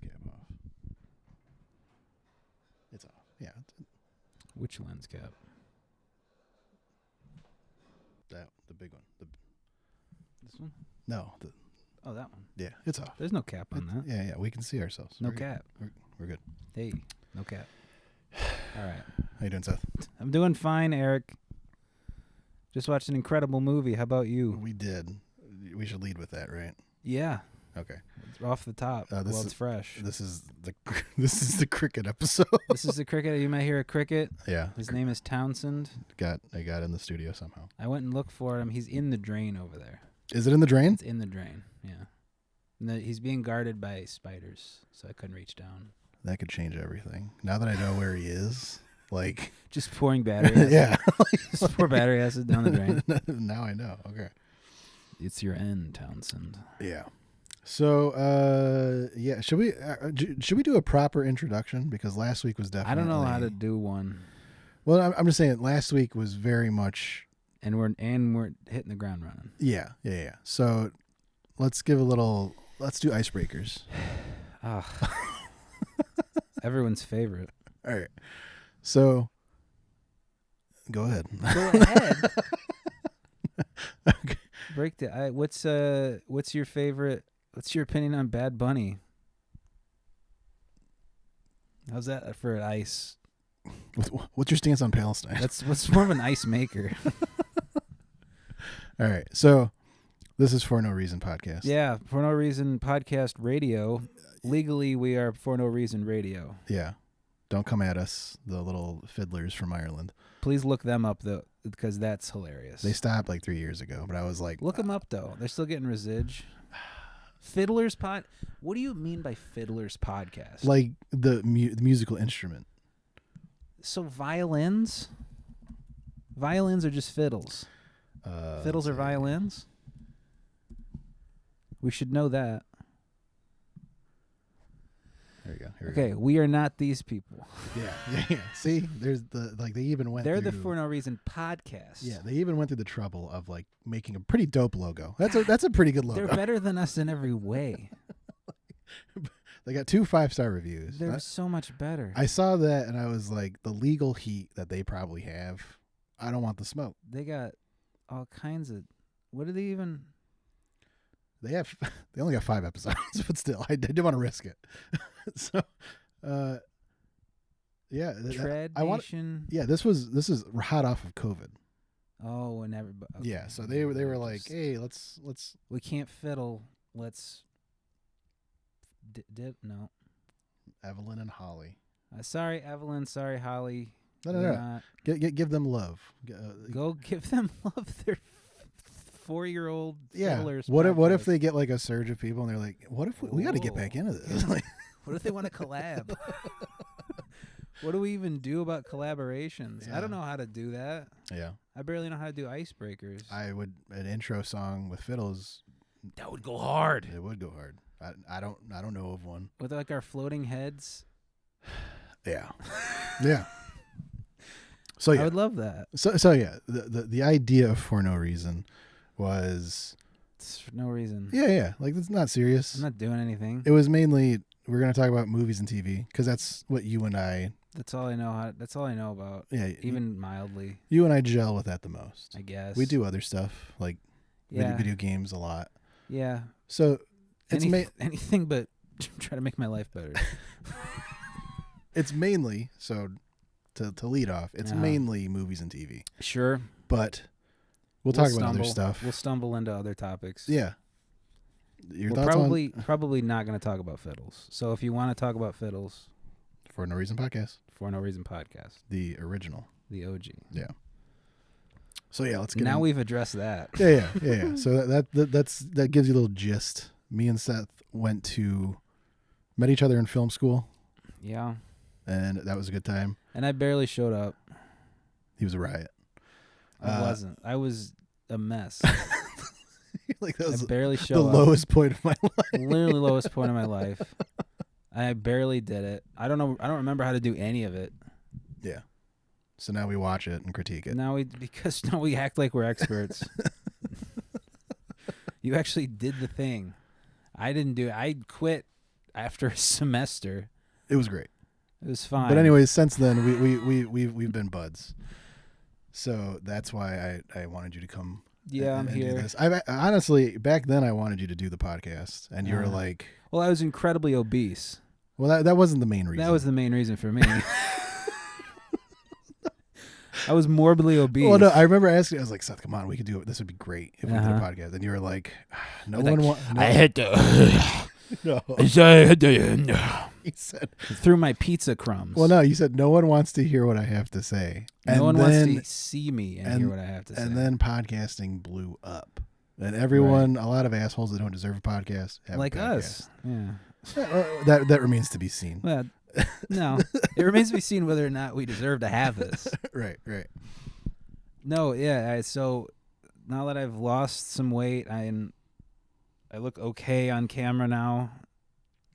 lens cap off. It's off. Yeah. Which lens cap? The big one. This one? No. Oh, that one. Yeah, it's off. There's no cap on that. Yeah, we can see ourselves. No cap. We're good. Hey, no cap. All right. How you doing, Seth? I'm doing fine, Eric. Just watched an incredible movie. How about you? We did. We should lead with that, right? Yeah. Okay. It's off the top. It's fresh. This is the cricket episode. This is the cricket. You might hear a cricket. Yeah. His name is Townsend. I got in the studio somehow. I went and looked for him. He's in the drain over there. Is it in the drain? It's in the drain. Yeah. And he's being guarded by spiders, so I couldn't reach down. That could change everything. Now that I know where he is, like just pouring battery acid. Yeah. Just pour battery acid down the drain. Now I know. Okay. It's your end, Townsend. Yeah. So, yeah, should we do a proper introduction? Because last week was definitely. I don't know how to do one. Well, I'm just saying last week was very much. And we're hitting the ground running. Yeah. So, let's do icebreakers. Everyone's favorite. All right. So, go ahead. Go ahead. Okay. Break the. What's your favorite? What's your opinion on Bad Bunny? How's that for ice? What's your stance on Palestine? What's more of an ice maker. All right. So, this is For No Reason podcast. Yeah, For No Reason podcast radio. Legally, we are For No Reason radio. Yeah. Don't come at us, the little fiddlers from Ireland. Please look them up, though, because that's hilarious. They stopped like 3 years ago, but I was like... Look them up, though. They're still getting residge. Fiddler's pod? What do you mean by Fiddler's podcast? Like the musical instrument. So violins? Violins are just fiddles. Fiddles are violins? We should know that. There you go. Okay, we are not these people. Yeah. See, there's they even went. They're the For No Reason podcast. Yeah, they even went through the trouble of like making a pretty dope logo. That's a pretty good logo. They're better than us in every way. They got 2 5-star reviews. They're so much better. I saw that and I was like, the legal heat that they probably have, I don't want the smoke. They got all kinds of. What do they even? They only got 5 episodes, but still, I did want to risk it. So, yeah, Tradition. this is hot off of COVID. Oh, and everybody. Okay. Yeah, so they were like, hey, let's. We can't fiddle. Let's. No. Evelyn and Holly. Sorry, Evelyn. Sorry, Holly. No. Give them love. Go give them love. They're 4-year-old fiddlers. What if they get like a surge of people and they're like, what if we got to get back into this? Like, what if they want to collab? What do we even do about collaborations? Yeah. I don't know how to do that. Yeah. I barely know how to do icebreakers. An intro song with fiddles. That would go hard. It would go hard. I don't know of one. With like our floating heads. Yeah. Yeah. So yeah. I would love that. So yeah, the idea of For No Reason was it's for no reason. Yeah. Like, it's not serious. I'm not doing anything. It was mainly we're going to talk about movies and TV because that's what you and I. That's all I know. That's all I know about. Yeah. Even mildly. You and I gel with that the most. I guess. We do other stuff like video games a lot. Yeah. So it's anything but try to make my life better. It's mainly to lead off. It's mainly movies and TV. Sure. But we'll talk about other stuff. We'll stumble into other topics. Yeah. We're probably not going to talk about fiddles. So if you want to talk about fiddles, For No Reason podcast. For No Reason podcast. The original. The OG. Yeah. So yeah, let's get now we've addressed that. Yeah. So that gives you a little gist. Me and Seth met each other in film school. Yeah. And that was a good time. And I barely showed up. He was a riot. I wasn't. I was a mess. Like that was I barely showed the up. lowest point of my life. Literally lowest point of my life. I barely did it. I don't know. I don't remember how to do any of it. Yeah. So now we watch it and critique it. Now we act like we're experts. You actually did the thing. I didn't do it. I quit. after a semester. It was great. It was fine. But anyways, since then we've been buds. So that's why I wanted you to come. Yeah, I'm and here. Do this. I honestly back then I wanted you to do the podcast, and you were like, well, I was incredibly obese. well, that wasn't the main reason. That was the main reason for me. I was morbidly obese. Well, no, I remember asking. I was like, Seth, come on, we could do it. This would be great if we did a podcast. And you were like, no one wants. I had to. No. He said He said through my pizza crumbs. Well, no, you said no one wants to hear what I have to say. No one wants to see me and hear what I have to say. And then podcasting blew up. And everyone, a lot of assholes that don't deserve a podcast have like a podcast. us. Yeah. That remains to be seen. Well, no. It remains to be seen whether or not we deserve to have this. Right. No, yeah. So now that I've lost some weight, I look okay on camera now.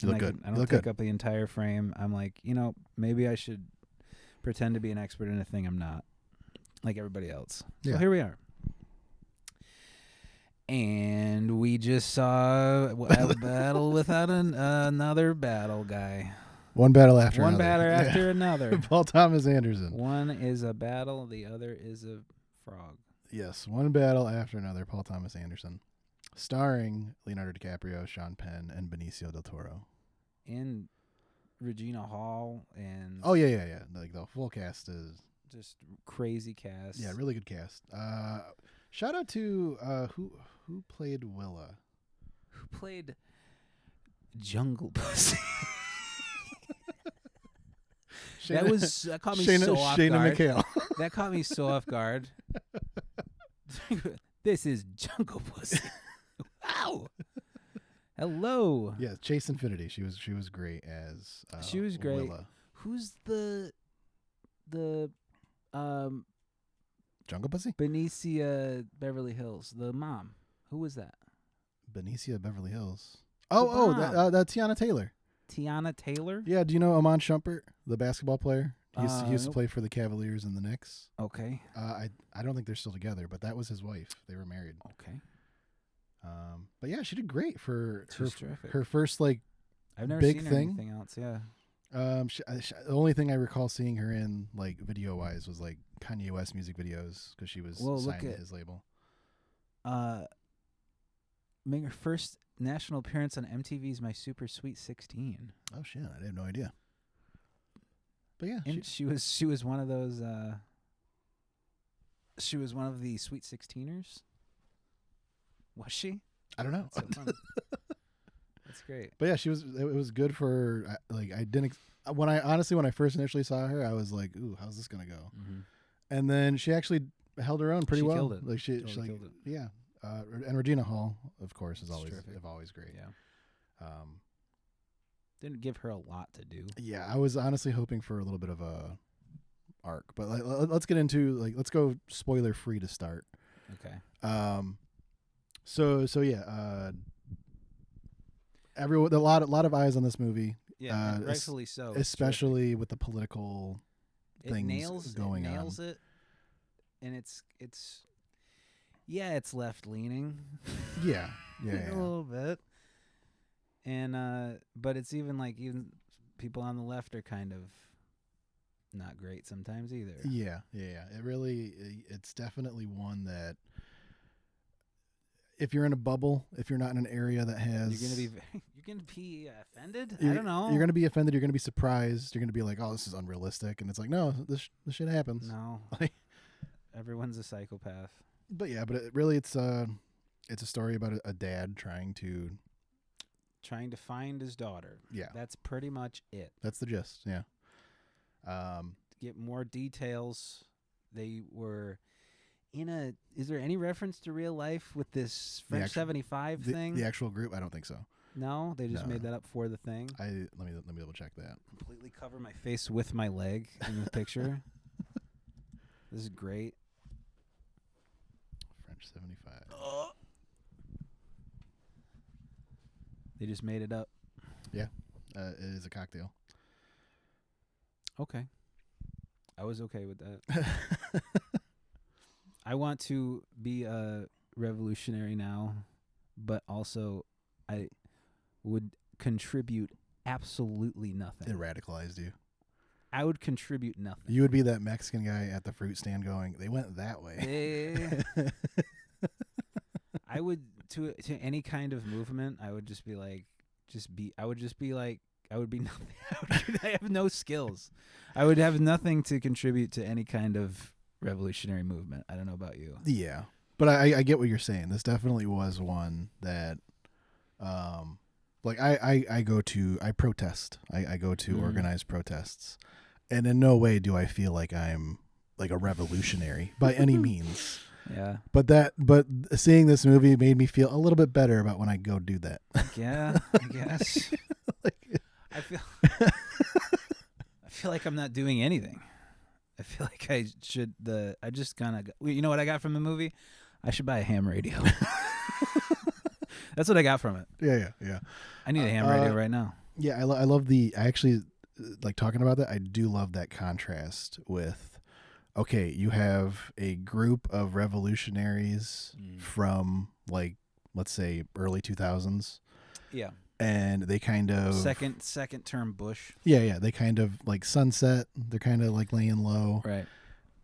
You look good. I don't take up the entire frame. I'm like, maybe I should pretend to be an expert in a thing I'm not, like everybody else. So here we are. And we just saw a battle without another battle guy. One battle after another. One battle after another. Paul Thomas Anderson. One is a battle, the other is a frog. Yes, one battle after another, Paul Thomas Anderson. Starring Leonardo DiCaprio, Sean Penn, and Benicio del Toro. And Regina Hall and... Oh, yeah. Like, the full cast is... Just crazy cast. Yeah, really good cast. Shout out to... Who played Willa? Who played Jungle Pussy? That caught me so off guard. McHale. That caught me so off guard. This is Jungle Pussy. Wow. Hello. Yeah, Chase Infinity. She was great as she was great. Willa. Who's the Jungle Pussy? Benicia Beverly Hills, the mom. Who was that? Benicia Beverly Hills. That Tiana Taylor. Tiana Taylor? Yeah, do you know Amon Shumpert, the basketball player? He used to Nope. play for the Cavaliers and the Knicks. Okay. I don't think they're still together, but that was his wife. They were married. Okay. But yeah, she did great for terrific. her first like I've never big seen her thing. anything else. Yeah. The only thing I recall seeing her in like video wise was like Kanye West music videos because she was signed to his label. Making her first national appearance on MTV's My Super Sweet 16. Oh shit, I had no idea. But yeah, and she was one of those. She was one of the Sweet 16ers. Was she? I don't know. That's so fun. That's great. But yeah, she was. It was good for like I didn't. When I first initially saw her, I was like, "Ooh, how's this gonna go?" Mm-hmm. And then she actually held her own pretty well. Killed it. Like she Totally killed it. Yeah. And Regina Hall, of course, is Terrific. always great. Yeah. Didn't give her a lot to do. Yeah, I was honestly hoping for a little bit of a arc, but let's get into let's go spoiler free to start. Okay. So yeah, a lot of eyes on this movie. Yeah, rightfully so. Especially with the political things going on. It nails it, and it's it's left leaning. Yeah. A little bit. And but it's even people on the left are kind of not great sometimes either. Yeah. It's definitely one that if you're in a bubble, if you're not in an area that has, you're gonna be offended. I don't know. You're gonna be offended. You're gonna be surprised. You're gonna be like, "Oh, this is unrealistic," and it's like, no, this shit happens. No, everyone's a psychopath. But yeah, it's a story about a dad trying to find his daughter. Yeah, that's pretty much it. That's the gist. Yeah. Get more details. They were is there any reference to real life with this French 75 thing? The actual group? I don't think so. No, they just made that up for the thing. Let me double check that. Completely cover my face with my leg in the picture. This is great. French 75. They just made it up. Yeah, it is a cocktail. Okay. I was okay with that. I want to be a revolutionary now, but also I would contribute absolutely It nothing. radicalized you. I would contribute nothing. You would be that Mexican guy at the fruit stand going, they went that way. I would to any kind of movement. I would just be like, I would just be like, I would be nothing. I have no skills. I would have nothing to contribute to any kind of revolutionary movement. I don't know about you. Yeah, but I get what you're saying. This definitely was one that, like I protest. I go to organized protests, and in no way do I feel like I'm like a revolutionary by any means. Yeah. But seeing this movie made me feel a little bit better about when I go do that. Yeah, I guess. I feel like I'm not doing anything. I feel like I should. I just kind of. You know what I got from the movie? I should buy a ham radio. That's what I got from it. Yeah. I need a ham radio right now. Yeah, I love the. I actually like talking about that. I do love that contrast with. Okay, you have a group of revolutionaries from like, let's say, early 2000s. Yeah. And they kind of second term Bush. Yeah. They kind of like sunset. They're kind of like laying low. Right.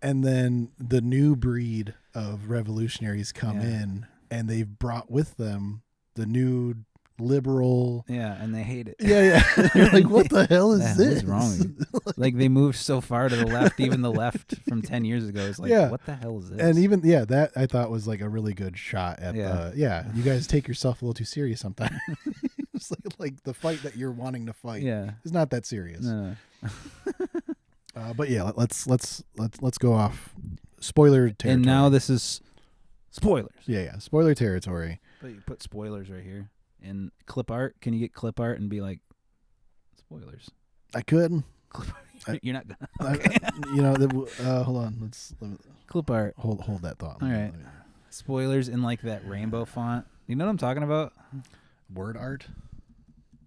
And then the new breed of revolutionaries come in, and they've brought with them the new liberal. Yeah, and they hate it. Yeah. You're like, what the hell is this? What's wrong with you? Like they moved so far to the left, even the left from 10 years ago is like, what the hell is this? And even, that I thought was like a really good shot at you guys take yourself a little too serious sometimes. It's like the fight that you're wanting to fight is not that serious. No. But yeah, let's go off spoiler territory. And now this is spoilers. Yeah, spoiler territory. But you put spoilers right here. And clip art, can you get clip art and be like spoilers? I could. You're not gonna. Okay. Hold on. Let's clip art. Hold that thought. All right. Spoilers in like that rainbow font. You know what I'm talking about? Word art.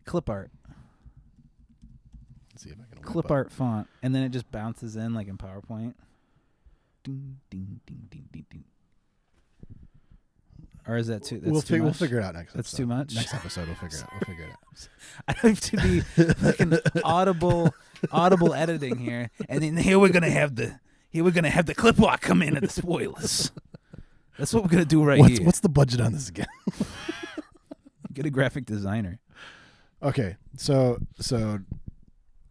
Clip art. Let's see if I can. Clip art font, and then it just bounces in like in PowerPoint. Ding ding ding ding ding ding. Or is that too? That's too much? We'll figure it out next. That's episode. too much. Next episode, we'll figure it out. I have to be like an audible editing here, and then here we're gonna have the clip art come in at the spoilers. That's what we're gonna do here. What's the budget on this again? Get a graphic designer. Okay, so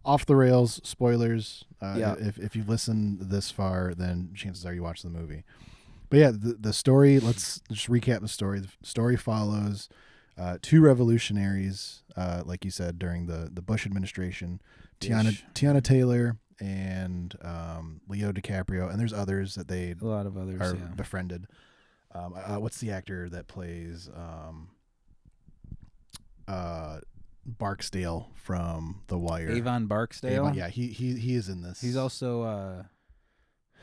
off the rails spoilers. If you listen this far, then chances are you watched the movie. But yeah, the story, let's just recap the story. The story follows two revolutionaries, like you said, during the Bush administration, Tiana Taylor and Leo DiCaprio, and there's others that a lot of others are befriended. What's the actor that plays Barksdale from The Wire? Avon Barksdale? Yeah, he is in this. He's also...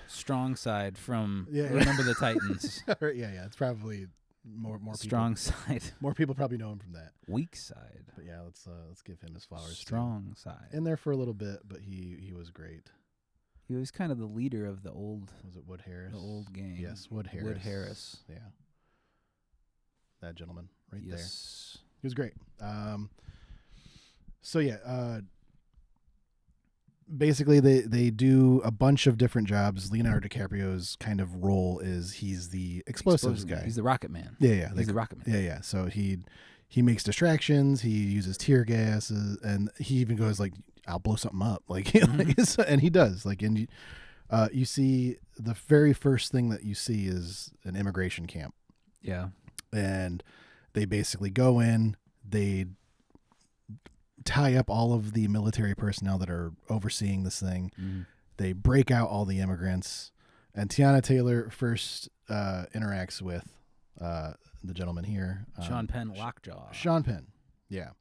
Strong Side from Remember the Titans. Yeah. It's probably more Strong Side. More people probably know him from that. Weak Side. But yeah, let's give him his flowers. Strong Side. In there for a little bit, but he was great. He was kind of the leader of the old. Was it Wood Harris? The old gang. Yes, Wood Harris. Wood Harris. Yeah. That gentleman right there. He was great. Basically, they do a bunch of different jobs. Leonardo DiCaprio's kind of role is he's the explosives guy. He's the rocket man. Yeah. He's the rocket man. Yeah. So he makes distractions. He uses tear gases, and he even goes like, "I'll blow something up," like, and he does. Like, and you see the very first thing that you see is an immigration camp. Yeah, and they basically go in. They tie up all of the military personnel that are overseeing this thing. They break out all the immigrants, and Tiana Taylor first interacts with the gentleman here, Sean Penn Lockjaw. Sean Penn, yeah,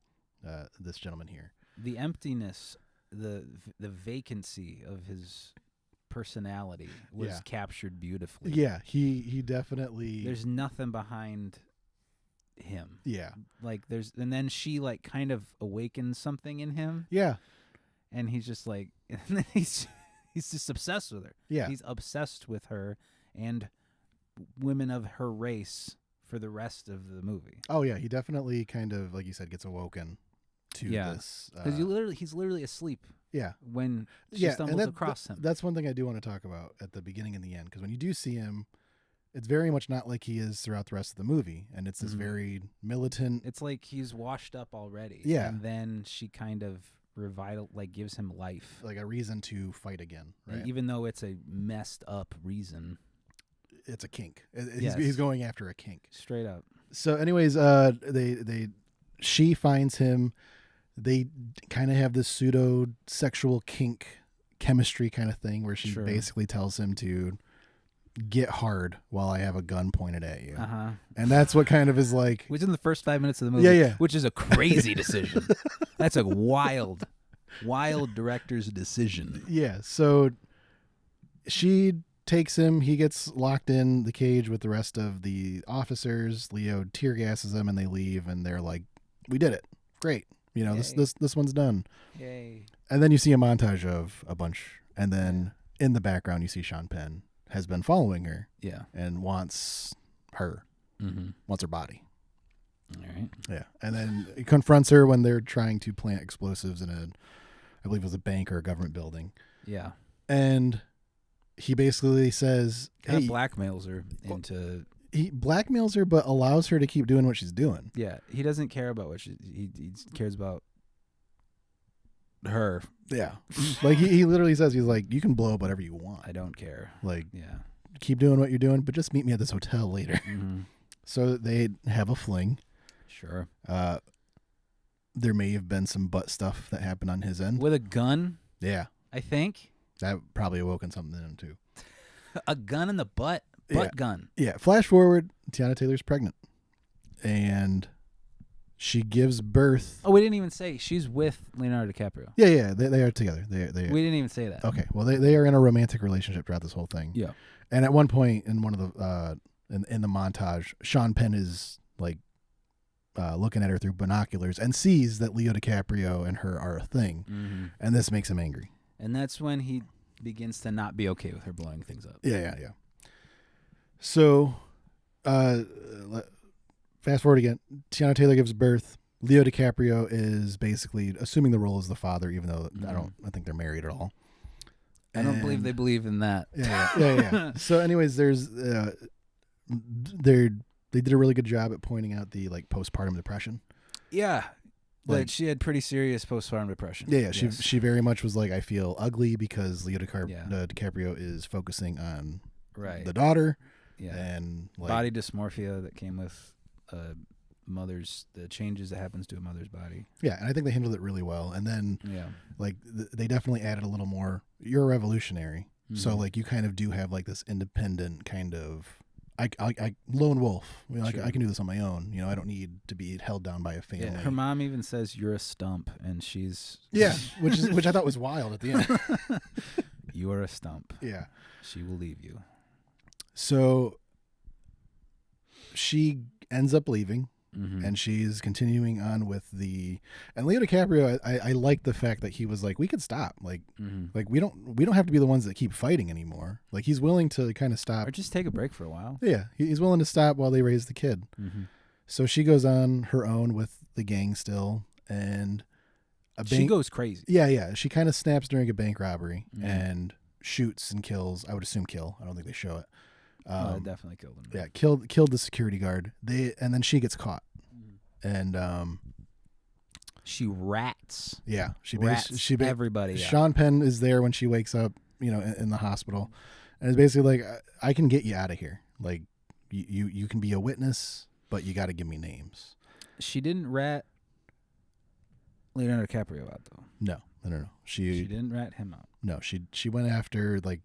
this gentleman here. The emptiness, the vacancy of his personality was captured beautifully. Yeah, he definitely. There's nothing behind him. Yeah, like and then she like kind of awakens something in him. Yeah, and he's just like, and then he's just obsessed with her. Yeah, he's obsessed with her and women of her race for the rest of the movie. Oh yeah, he definitely kind of, like you said, gets awoken to this. Because he's literally asleep. Yeah. When she stumbles across him. That's one thing I do want to talk about at the beginning and the end. Because when you do see him, it's very much not like he is throughout the rest of the movie. And it's this very militant. It's like he's washed up already. Yeah. And then she kind of gives him life. Like a reason to fight again. Right. And even though it's a messed up reason. It's a kink. He's going after a kink. Straight up. So anyways, she finds him. They kind of have this pseudo sexual kink chemistry kind of thing where she basically tells him to get hard while I have a gun pointed at you. And that's what kind of is like. Which in the first 5 minutes of the movie. Yeah. Which is a crazy decision. That's a wild director's decision. Yeah. So she takes him. He gets locked in the cage with the rest of the officers. Leo tear gasses them and they leave. And they're like, we did it. Great. You know, this one's done. Yay. And then you see a montage of a bunch. And then in the background, you see Sean Penn has been following her. Yeah. And wants her. Wants her body. All right. Yeah. And then he confronts her when they're trying to plant explosives in I believe it was a bank or a government building. Yeah. And he basically says, kind of blackmails her into... He blackmails her, but allows her to keep doing what she's doing. Yeah, he doesn't care about what he cares about her. Yeah, like he literally says, he's like, you can blow up whatever you want. I don't care. Like, keep doing what you're doing, but just meet me at this hotel later. So they have a fling. Sure. There may have been some butt stuff that happened on his end with a gun. Yeah, I think that probably awoken something in him too. A gun in the butt. Gun. Yeah. Flash forward, Tiana Taylor's pregnant. And she gives birth. Oh, we didn't even say she's with Leonardo DiCaprio. Yeah, they are together. They we didn't even say that. Okay. Well, they are in a romantic relationship throughout this whole thing. Yeah. And at one point in one of the in the montage, Sean Penn is like looking at her through binoculars and sees that Leo DiCaprio and her are a thing. And this makes him angry. And that's when he begins to not be okay with her blowing things up. Yeah. So, fast forward again. Tiana Taylor gives birth. Leo DiCaprio is basically assuming the role as the father, even though I think they're married at all. I don't believe they believe in that. Yeah. So, anyways, there's they did a really good job at pointing out the like postpartum depression. Yeah. Like she had pretty serious postpartum depression. Yeah. She very much was like, I feel ugly because Leo DiCaprio is focusing on the daughter. Yeah, and like, body dysmorphia that came with the changes that happens to a mother's body. Yeah, and I think they handled it really well. And then, like they definitely added a little more. You're a revolutionary, so like you kind of do have like this independent kind of. I lone wolf. You know, I can do this on my own. You know, I don't need to be held down by a family. Yeah, her mom even says you're a stump, and she's which I thought was wild at the end. You are a stump. Yeah, she will leave you. So she ends up leaving, and she's continuing on with and Leo DiCaprio. I like the fact that he was like, we could stop, like we don't have to be the ones that keep fighting anymore. Like he's willing to kind of stop or just take a break for a while. Yeah, he's willing to stop while they raise the kid. So she goes on her own with the gang still, and she goes crazy. Yeah. She kind of snaps during a bank robbery and shoots and kills. I would assume kill. I don't think they show it. They definitely killed him. Yeah, killed the security guard. And then she gets caught, and she rats. Yeah, she everybody. Yeah. Sean Penn is there when she wakes up, you know, in the hospital, and it's basically like, I can get you out of here. Like you can be a witness, but you got to give me names. She didn't rat Leonardo DiCaprio out though. No. She didn't rat him out. No, she went after like.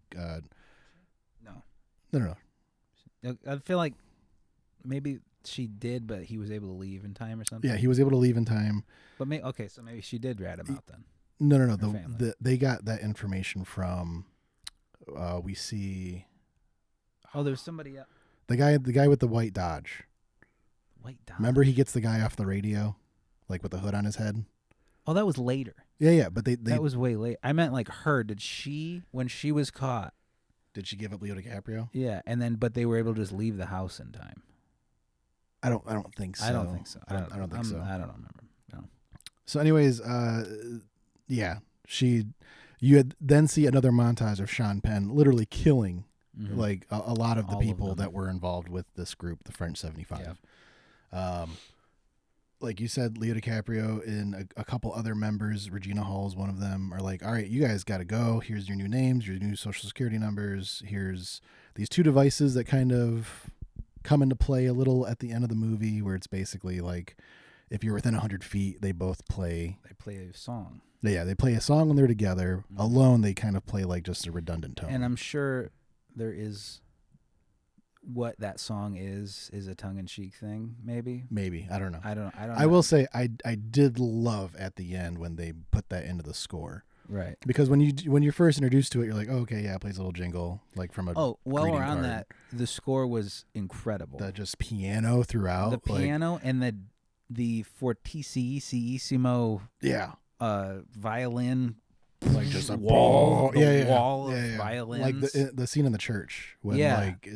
No. I feel like maybe she did, but he was able to leave in time or something. Yeah, he was able to leave in time. But so maybe she did rat him out then. No. They got that information from. We see. Oh, there's somebody else. The guy with the white Dodge. White Dodge. Remember, he gets the guy off the radio, like with the hood on his head. Oh, that was later. Yeah, but they that was way late. I meant like her. Did she, when she was caught? Did she give up Leo DiCaprio? Yeah, but they were able to just leave the house in time. I don't think so. I don't think so. I don't think so. I don't remember. No. So, anyways, yeah, you had then see another montage of Sean Penn literally killing like a lot of the people that were involved with this group, the French 75. Yeah. Like you said, Leo DiCaprio and a couple other members, Regina Hall is one of them, are like, all right, you guys got to go. Here's your new names, your new social security numbers. Here's these two devices that kind of come into play a little at the end of the movie, where it's basically like if you're within 100 feet, they both play. They play a song. Yeah, they play a song when they're together. Alone, they kind of play like just a redundant tone. And I'm sure there is what that song is a tongue-in-cheek thing, maybe. I don't know. I don't know. I will say I did love at the end when they put that into the score. Right. Because when you're first introduced to it, you're like, oh, okay, yeah, it plays a little jingle like from a while we're on card. that, the score was incredible. The just piano throughout. The piano and the fortissimo violin, like just a wall of violins, like the scene in the church when like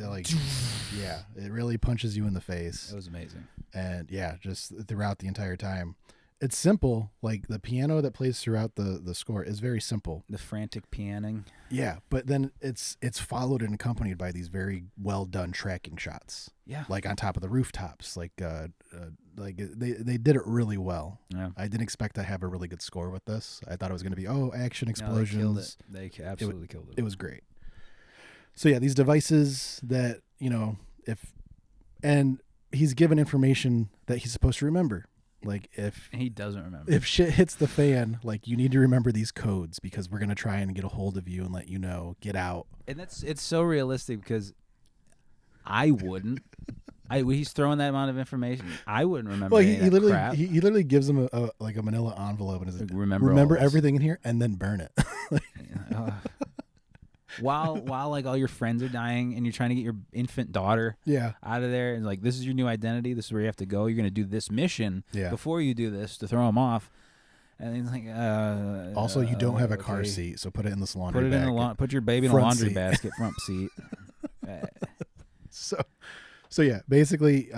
yeah, it really punches you in the face. It was amazing. And yeah, just throughout the entire time, it's simple. Like the piano that plays throughout the score is very simple. The frantic pianing. Yeah, but then it's followed and accompanied by these very well done tracking shots. Yeah, like on top of the rooftops. Like they did it really well. Yeah, I didn't expect to have a really good score with this. I thought it was going to be action explosions. No, they absolutely killed it. It was great. So yeah, these devices that and he's given information that he's supposed to remember. Like if he doesn't remember, if shit hits the fan, like you need to remember these codes because we're gonna try and get a hold of you and let you know, get out. And it's so realistic because I wouldn't. He's throwing that amount of information. I wouldn't remember. Well, he literally gives him a manila envelope and is like, remember everything in here and then burn it. While like all your friends are dying and you're trying to get your infant daughter out of there, and like this is your new identity, this is where you have to go, you're going to do this mission before you do this to throw them off. And he's like, also you don't have a car seat, so put it in this laundry basket. Put your baby in a laundry basket, front seat. So yeah, basically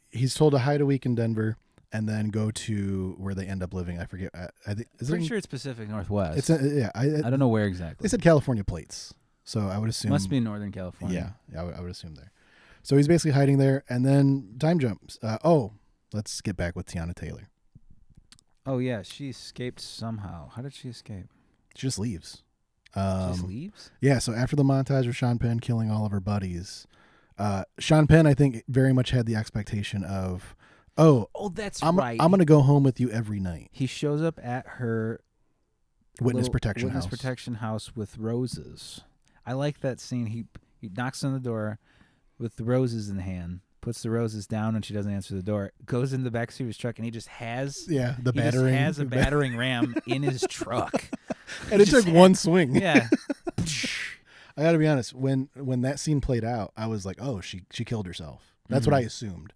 he's told to hide a week in Denver and then go to where they end up living. I forget. I think pretty sure it's Pacific Northwest. It's I don't know where exactly. They said California plates, so I would assume must be Northern California. Yeah, I would assume there. So he's basically hiding there, and then time jumps. Let's get back with Tiana Taylor. Oh yeah, she escaped somehow. How did she escape? She just leaves. She just leaves? Yeah. So after the montage of Sean Penn killing all of her buddies, Sean Penn I think very much had the expectation of. Oh, that's right. I'm going to go home with you every night. He shows up at her witness protection house with roses. I like that scene. He knocks on the door with the roses in hand, puts the roses down when she doesn't answer the door, goes in the backseat of his truck, and he just has a battering ram in his truck. And it took one swing. Yeah. I got to be honest, when that scene played out, I was like, oh, she killed herself. That's what I assumed.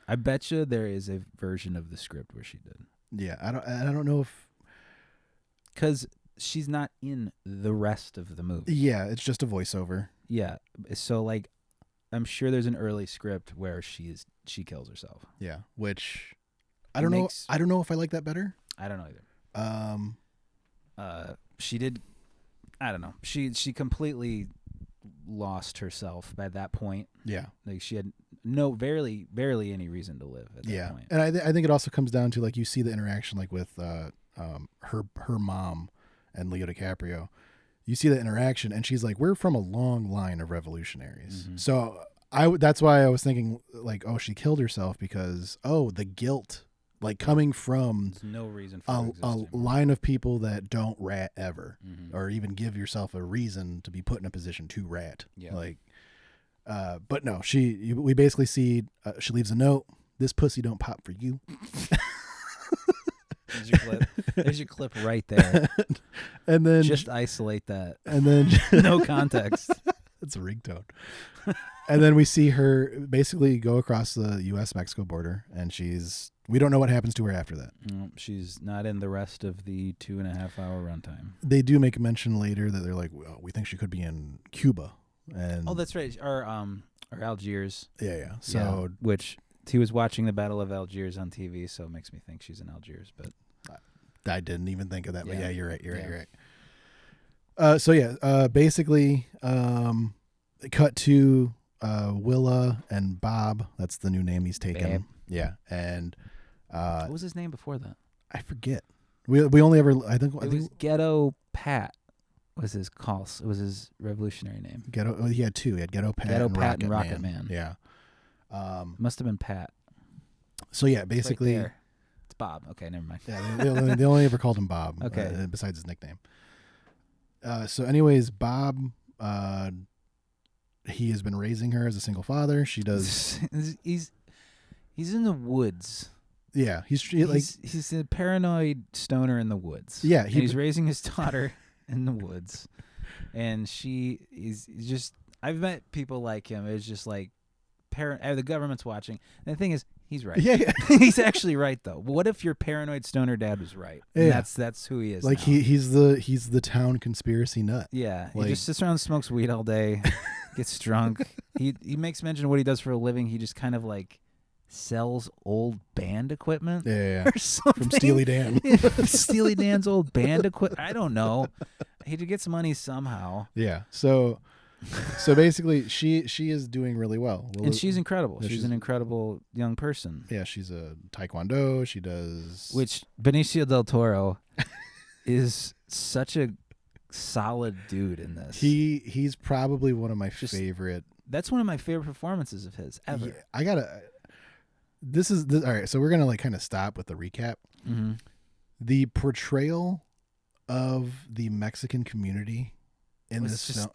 I bet you there is a version of the script where she did. Yeah, I don't know if because she's not in the rest of the movie. Yeah, it's just a voiceover. Yeah, so like, I'm sure there's an early script where she kills herself. Yeah, which I don't know. I don't know if I like that better. I don't know either. She did. I don't know. She completely lost herself by that point. Yeah, like she had barely any reason to live at that point. And I think it also comes down to like you see the interaction like with her mom and Leo DiCaprio. You see the interaction and she's like, we're from a long line of revolutionaries. Mm-hmm. So that's why I was thinking like, oh, she killed herself because the guilt like coming from there's no reason for a line of people that don't rat ever, or even give yourself a reason to be put in a position to rat. Yeah. Like, but no, we basically see she leaves a note. This pussy don't pop for you. There's your clip. There's your clip right there. And then just isolate that. And then no context. It's a ringtone. And then we see her basically go across the U.S.-Mexico border, and we don't know what happens to her after that. She's not in the rest of the 2.5-hour runtime. They do make a mention later that they're like, well, we think she could be in Cuba. And that's right. Or Algiers. Yeah. So which he was watching the Battle of Algiers on TV, so it makes me think she's in Algiers. But I didn't even think of that, but Yeah. yeah, you're right. You're right. Basically, cut to Willa and Bob. That's the new name he's taken. Babe. Yeah, and What was his name before that? I forget. We only ever I think Was Ghetto Pat. Was his it was his revolutionary name. Ghetto. He had two. He had Ghetto Pat, Ghetto and Pat and Rocket Rocket Man. Man. Yeah. Must have been Pat. So yeah, It's basically, right there. It's Bob. Okay, never mind. yeah, they only ever called him Bob. Okay. Besides his nickname. So, anyways, Bob, he has been raising her as a single father. She does. He's in the woods. Yeah, he's a paranoid stoner in the woods. Yeah, and he's raising his daughter in the woods, and he's just. I've met people like him. It's just like the government's watching. And the thing is, he's right. Yeah. He's actually right though. What if your paranoid stoner dad was right? And that's who he is. Like now. he's the town conspiracy nut. Yeah, like, he just sits around and smokes weed all day, gets drunk. He makes mention of what he does for a living. He just kind of like sells old band equipment. Yeah. Or something. From Steely Dan. Steely Dan's old band equipment. I don't know. He gets money somehow. Yeah. So basically, she is doing really well. And she's incredible. Yeah, she's an incredible young person. Yeah, she's a taekwondo. She does. Which Benicio del Toro is such a solid dude in this. He's probably one of my favorite. That's one of my favorite performances of his ever. Yeah, This is all right. So we're gonna like kind of stop with the recap. Mm-hmm. The portrayal of the Mexican community in this film.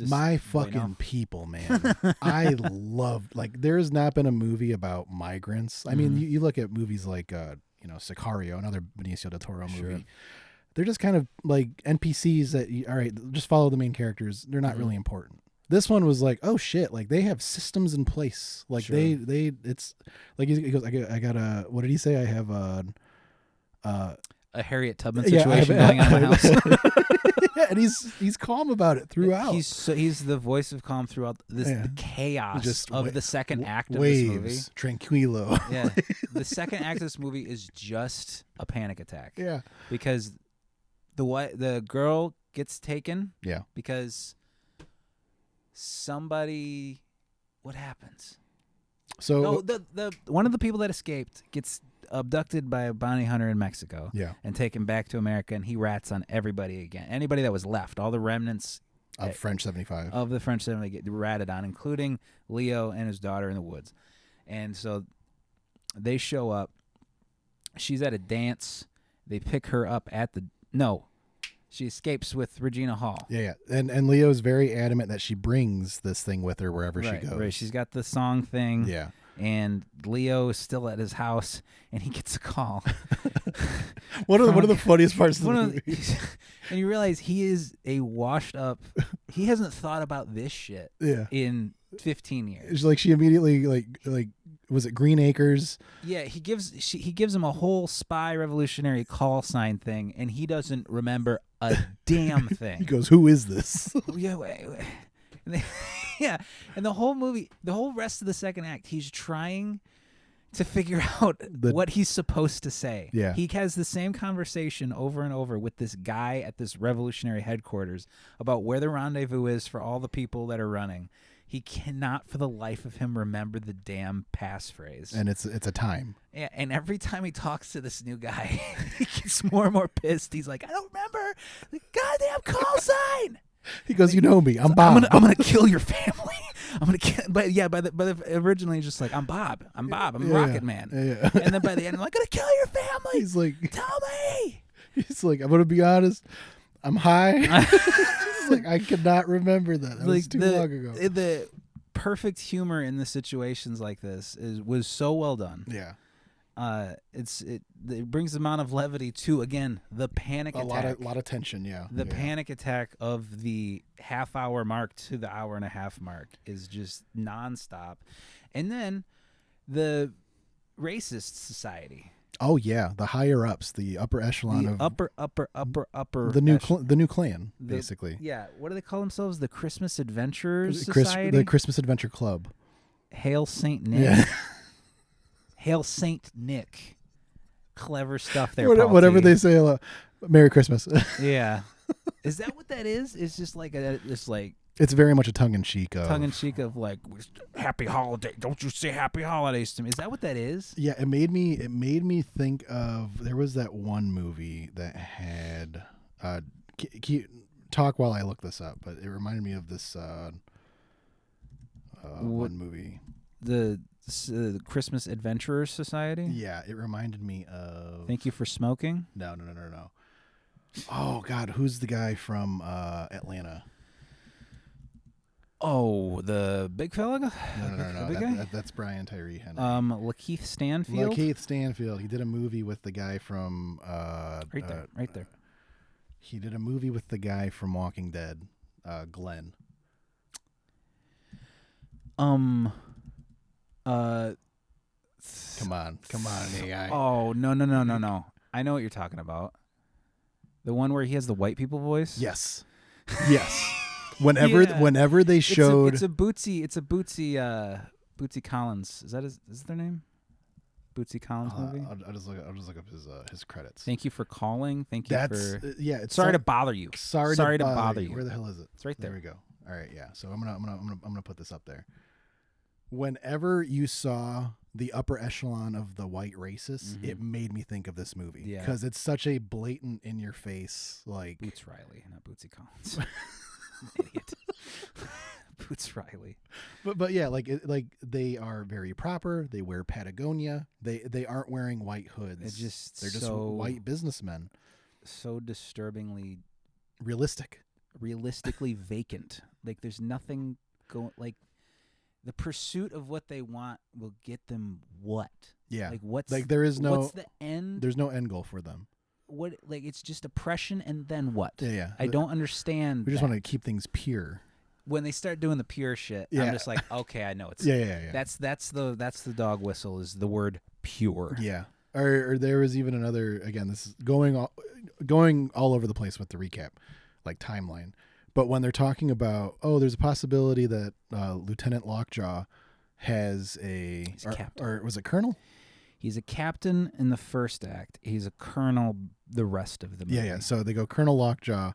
My fucking people, man. I love, like, there's not been a movie about migrants. I mean, you look at movies like, Sicario, another Benicio del Toro movie. Sure. They're just kind of like NPCs that, all right, just follow the main characters. They're not really important. This one was like, oh shit, like they have systems in place. Like it's like he goes, I got a, what did he say? I have a Harriet Tubman situation going on in my house. Yeah, and he's calm about it throughout. He's the voice of calm throughout the chaos of the second act of this movie. Tranquilo. Yeah, the second act of this movie is just a panic attack. Yeah, because the girl gets taken. Yeah, because somebody. What happens? So the one of the people that escaped gets abducted by a bounty hunter in Mexico. Yeah, and taken back to America, and he rats on everybody again. Anybody that was left, all the remnants of French 75 of the French 75 get ratted on, including Leo and his daughter in the woods. And so they show up. She's at a dance. They pick her up at she escapes with Regina Hall. Yeah. And Leo's very adamant that she brings this thing with her wherever she goes. Right. She's got the song thing. Yeah. And Leo is still at his house, and he gets a call. One of the funniest parts of the movie. And you realize he is a washed up. He hasn't thought about this shit in 15 years. It's like she immediately like was it Green Acres? Yeah, he gives him a whole spy revolutionary call sign thing, and he doesn't remember a damn thing. He goes, "Who is this?" Yeah, wait. Yeah, and the whole movie, the whole rest of the second act, he's trying to figure out what he's supposed to say. Yeah. He has the same conversation over and over with this guy at this revolutionary headquarters about where the rendezvous is for all the people that are running. He cannot for the life of him remember the damn passphrase. And it's a time. Yeah, and every time he talks to this new guy, he gets more and more pissed. He's like, I don't remember the goddamn call sign. He goes, "You know me. I'm Bob. I'm gonna kill your family. I'm gonna kill." But yeah, originally he's just like, "I'm Bob. I'm Rocket Man." Yeah. And then by the end, I'm like, "Gonna kill your family." He's like, "Tell me." He's like, "I'm gonna be honest. I'm high." He's like, I cannot remember that. That was too long ago. The perfect humor in the situations like this was so well done. Yeah. It brings the amount of levity to, again, the panic attack. A lot of tension, yeah. The panic attack of the half-hour mark to the hour-and-a-half mark is just nonstop. And then the racist society. Oh yeah, the higher ups, the upper echelon of upper. The new clan, basically. Yeah, what do they call themselves? The Christmas Adventurers Society. The Christmas Adventure Club. Hail Saint Nick. Yeah. Hail Saint Nick. clever stuff there. Whatever they say, Merry Christmas. Yeah. Is that what that is? It's just like it's very much a tongue-in-cheek of like happy holiday. Don't you say happy holidays to me? Is that what that is? Yeah, it made me think of, there was that one movie that had talk while I look this up, but it reminded me of this one movie. The Christmas Adventurers Society? Yeah, it reminded me of Thank You for Smoking? No. Oh God, who's the guy from Atlanta? Oh, the big fella? No. The big guy? That's Brian Tyree Henry. Lakeith Stanfield? Lakeith Stanfield. He did a movie with the guy from right there. He did a movie with the guy from Walking Dead, Glenn. Come on, AI. Oh, no. I know what you're talking about. The one where he has the white people voice? Yes. Whenever they showed, it's a Bootsy Collins. Is their name? Bootsy Collins movie. I'll just look up his credits. Thank you for calling. Thank you for. It's sorry to bother you. Sorry to bother you. Where the hell is it? It's right there. There we go. All right, yeah. So I'm gonna put this up there. Whenever you saw the upper echelon of the white racists, it made me think of this movie. Yeah, because it's such a blatant, in your face, like Boots Riley, not Bootsy Collins. Idiot. Boots Riley. But yeah, like they are very proper. They wear Patagonia. They aren't wearing white hoods. They're just white businessmen. So disturbingly realistically vacant. Like there's nothing going. Like the pursuit of what they want will get them what? Yeah. Like what's there is no. What's the end? There's no end goal for them. What, like, it's just oppression and then what? Yeah. I don't understand. We just want to keep things pure. When they start doing the pure shit, I'm just like, okay, I know it's That's the dog whistle, is the word pure. Yeah. Or there was even another, again, this is going all over the place with the recap, like timeline. But when they're talking about, there's a possibility that Lieutenant Lockjaw has or was it Colonel? He's a captain in the first act. He's a colonel the rest of the movie. Yeah. So they go, Colonel Lockjaw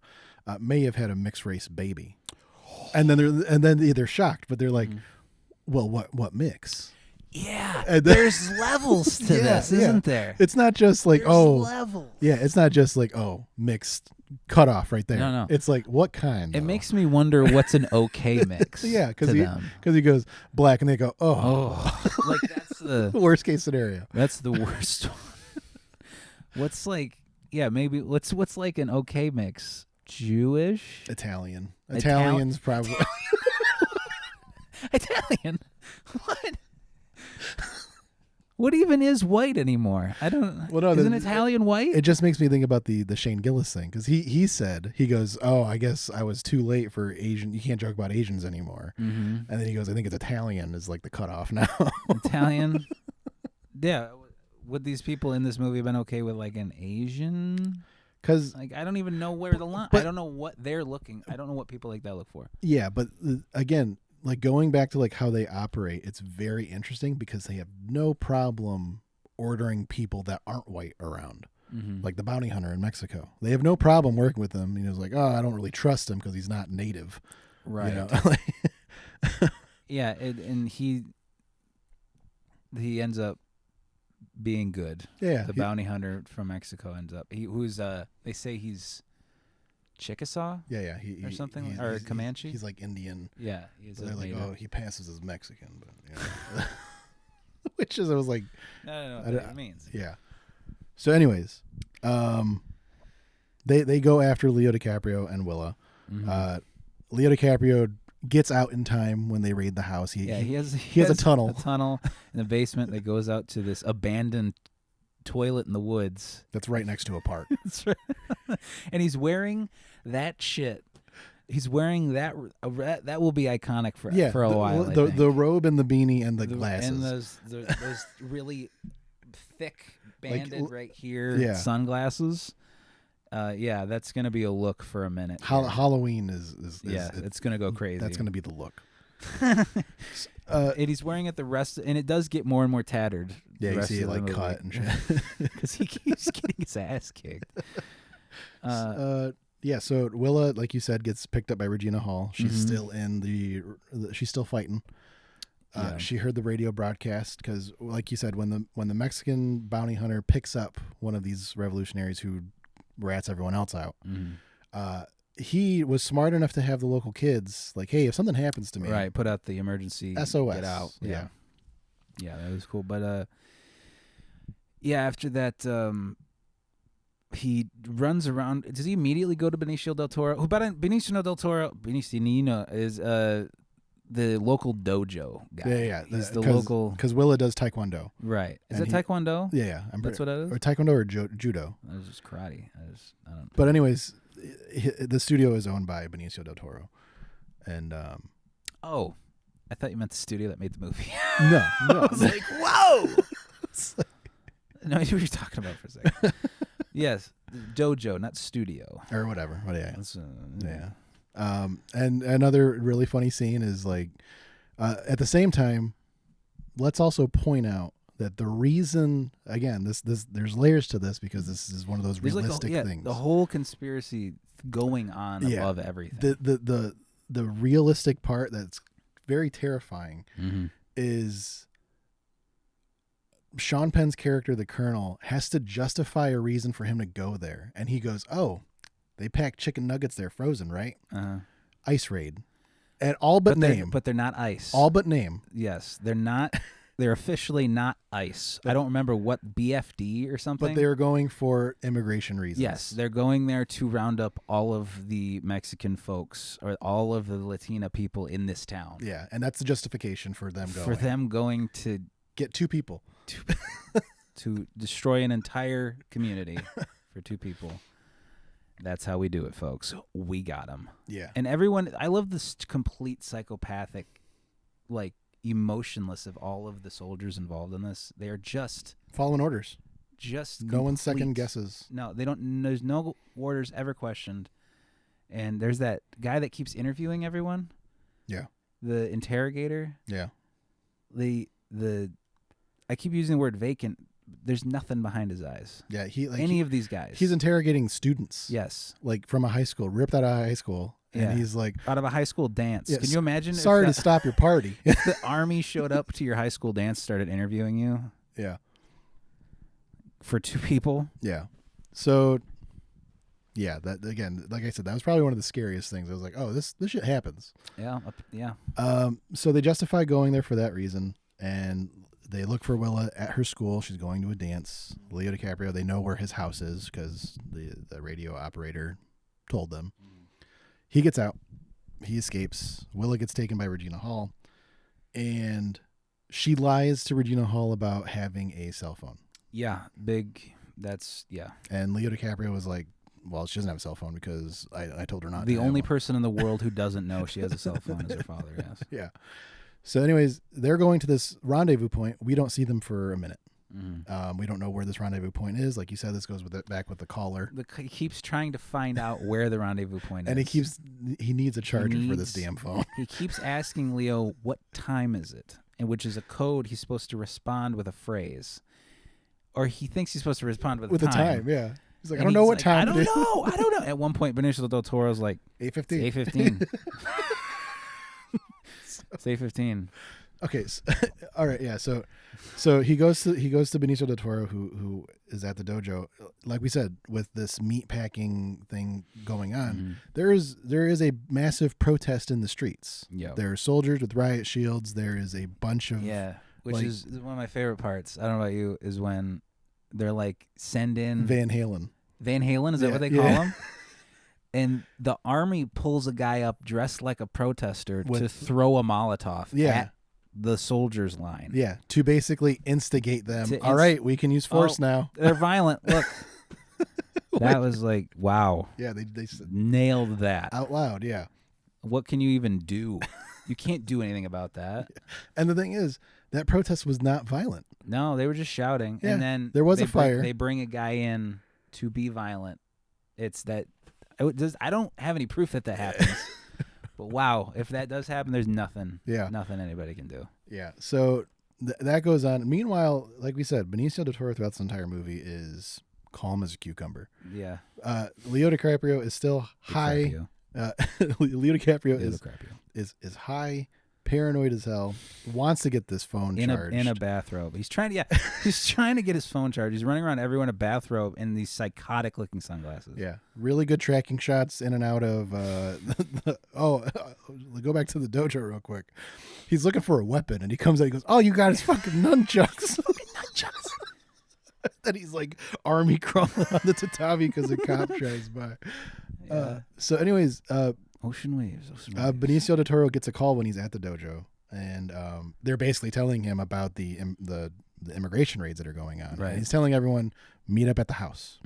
may have had a mixed race baby, and then they're shocked, but they're like, well, what mix? Yeah, there's levels to this, isn't there? It's not just like there's levels. Yeah, it's not just like mixed cut off right there. No. It's like what kind? It makes me wonder what's an okay mix. Yeah, because he goes black and they go like that's the worst case scenario. That's the worst one. What's like maybe what's like an okay mix? Jewish, Italian's probably Italian. What? What even is white anymore? I don't. Well, no, isn't Italian white? It just makes me think about the Shane Gillis thing, because he said, he goes, I guess I was too late for Asian. You can't joke about Asians anymore. And then he goes, I think it's Italian is like the cutoff now. Italian. Yeah. Would these people in this movie have been okay with like an Asian? Because like I don't even know where the line. I don't know what they're looking. I don't know what people like that look for. Yeah, but again, like going back to like how they operate, it's very interesting because they have no problem ordering people that aren't white around. Like the bounty hunter in Mexico. They have no problem working with them. He's like, I don't really trust him because he's not native. Right. You know? Yeah, and he ends up being good. Yeah. The bounty hunter from Mexico ends up. They say he's Chickasaw? Yeah. Or something, or Comanche? He's like Indian. Yeah. They're like, he passes as Mexican, but which is, I was like, I don't know what that means. Yeah. So, anyways, they go after Leo DiCaprio and Willa. Leo DiCaprio gets out in time when they raid the house. He has a tunnel. A tunnel in the basement that goes out to this abandoned toilet in the woods. That's right next to a park. That's right. And he's wearing that shit. He's wearing that. That will be iconic for a while. The robe and the beanie and the glasses. And those really thick banded right here sunglasses. That's gonna be a look for a minute. Halloween is it's gonna go crazy. That's gonna be the look. And he's wearing it the rest, and it does get more and more tattered. Yeah, you see it like cut and shit because he keeps getting his ass kicked. Yeah, so Willa, like you said, gets picked up by Regina Hall. She's still in she's still fighting. She heard the radio broadcast because, like you said, when the Mexican bounty hunter picks up one of these revolutionaries who rats everyone else out, he was smart enough to have the local kids like, hey, if something happens to me, right, put out the emergency SOS. Get out. Yeah, that was cool. But after that, he runs around. Does he immediately go to Benicio del Toro? Benicio del Toro is the local dojo guy. Yeah. He's the local, because Willa does taekwondo. Right? Is it taekwondo? Yeah. That's what it is. Or taekwondo or judo. That was just karate. I don't know. But anyways, the studio is owned by Benicio del Toro, and oh, I thought you meant the studio that made the movie. No. I was like, whoa. No, I knew what you're talking about for a second. Yes, dojo, not studio or whatever. But yeah, yeah. And another really funny scene is like, at the same time, let's also point out that the reason, again, this there's layers to this because this is one of those realistic things. The whole conspiracy going on above everything. The realistic part that's very terrifying is Sean Penn's character, the Colonel, has to justify a reason for him to go there, and he goes, "Oh, they pack chicken nuggets there, frozen, right? Ice raid, and all but name, but they're not ice. All but name. Yes, they're not. They're officially not ice. I don't remember what BFD or something. But they were going for immigration reasons. Yes, they're going there to round up all of the Mexican folks or all of the Latina people in this town. Yeah, and that's the justification for them going. For them going to get 2 people. To destroy an entire community for 2 people. That's how we do it, folks. We got them. Yeah. And everyone, I love this complete psychopathic, like, emotionless of all of the soldiers involved in this. They are just following orders. Just no one second guesses. No, they don't. There's no orders ever questioned. And there's that guy that keeps interviewing everyone. Yeah. The interrogator. Yeah. I keep using the word vacant. There's nothing behind his eyes. Yeah, of these guys. He's interrogating students. Yes. Like from a high school, ripped out of high school. And he's like, out of a high school dance. Yes, can you imagine? Sorry to stop your party. If the army showed up to your high school dance, started interviewing you. Yeah. For 2 people. Yeah. So, yeah, that again, like I said, that was probably one of the scariest things. I was like, oh, this shit happens. Yeah. Yeah. So they justify going there for that reason, and they look for Willa at her school. She's going to a dance. Leo DiCaprio, they know where his house is because the radio operator told them. He gets out. He escapes. Willa gets taken by Regina Hall, and she lies to Regina Hall about having a cell phone. Yeah, big. That's yeah. And Leo DiCaprio was like, "Well, she doesn't have a cell phone because I told her not." The to only have one. person in the world who doesn't know she has a cell phone is her father. Yes. Yeah. So, anyways, they're going to this rendezvous point. We don't see them for a minute. We don't know where this rendezvous point is. Like you said, this goes back with the caller. He keeps trying to find out where the rendezvous point is. And he needs a charger for this damn phone. He keeps asking Leo, what time is it? And which is a code he's supposed to respond with a phrase. Or he thinks he's supposed to respond with a time. Yeah. He's like, I don't know what time I don't know. At one point, Benicio del Toro's like, 8:15. 8:15. It's 8:15. Okay, all right, yeah. So he goes to Benicio del Toro, who is at the dojo. Like we said, with this meat packing thing going on, there is a massive protest in the streets. Yeah, there are soldiers with riot shields. There is a bunch of which is one of my favorite parts. I don't know about you, is when they're like send in Van Halen. Van Halen, is that what they call him? And the army pulls a guy up dressed like a protester to throw a Molotov at the soldiers' line. Yeah, to basically instigate them. All right, we can use force now. They're violent. Look. That was like, wow. Yeah, they nailed that. Out loud, yeah. What can you even do? You can't do anything about that. And the thing is, that protest was not violent. No, they were just shouting. Yeah, and then there was a fire. They bring a guy in to be violent. It's that... I don't have any proof that happens. But wow, if that does happen, there's nothing. Yeah. Nothing anybody can do. Yeah. So that goes on. Meanwhile, like we said, Benicio del Toro throughout this entire movie is calm as a cucumber. Yeah. Leo DiCaprio is still high. Leo DiCaprio is high, paranoid as hell, wants to get this phone charged. In a bathrobe. He's trying to get his phone charged. He's running around everyone in a bathrobe in these psychotic looking sunglasses. Yeah. Really good tracking shots in and out of go back to the dojo real quick. He's looking for a weapon and he comes out, he goes, "Oh, you got his fucking nunchucks." Then he's like army crawling on the tatami because a cop drives by. Yeah. So anyways, Ocean waves. Benicio del Toro gets a call when he's at the dojo, and they're basically telling him about the immigration raids that are going on. Right. And he's telling everyone, meet up at the house,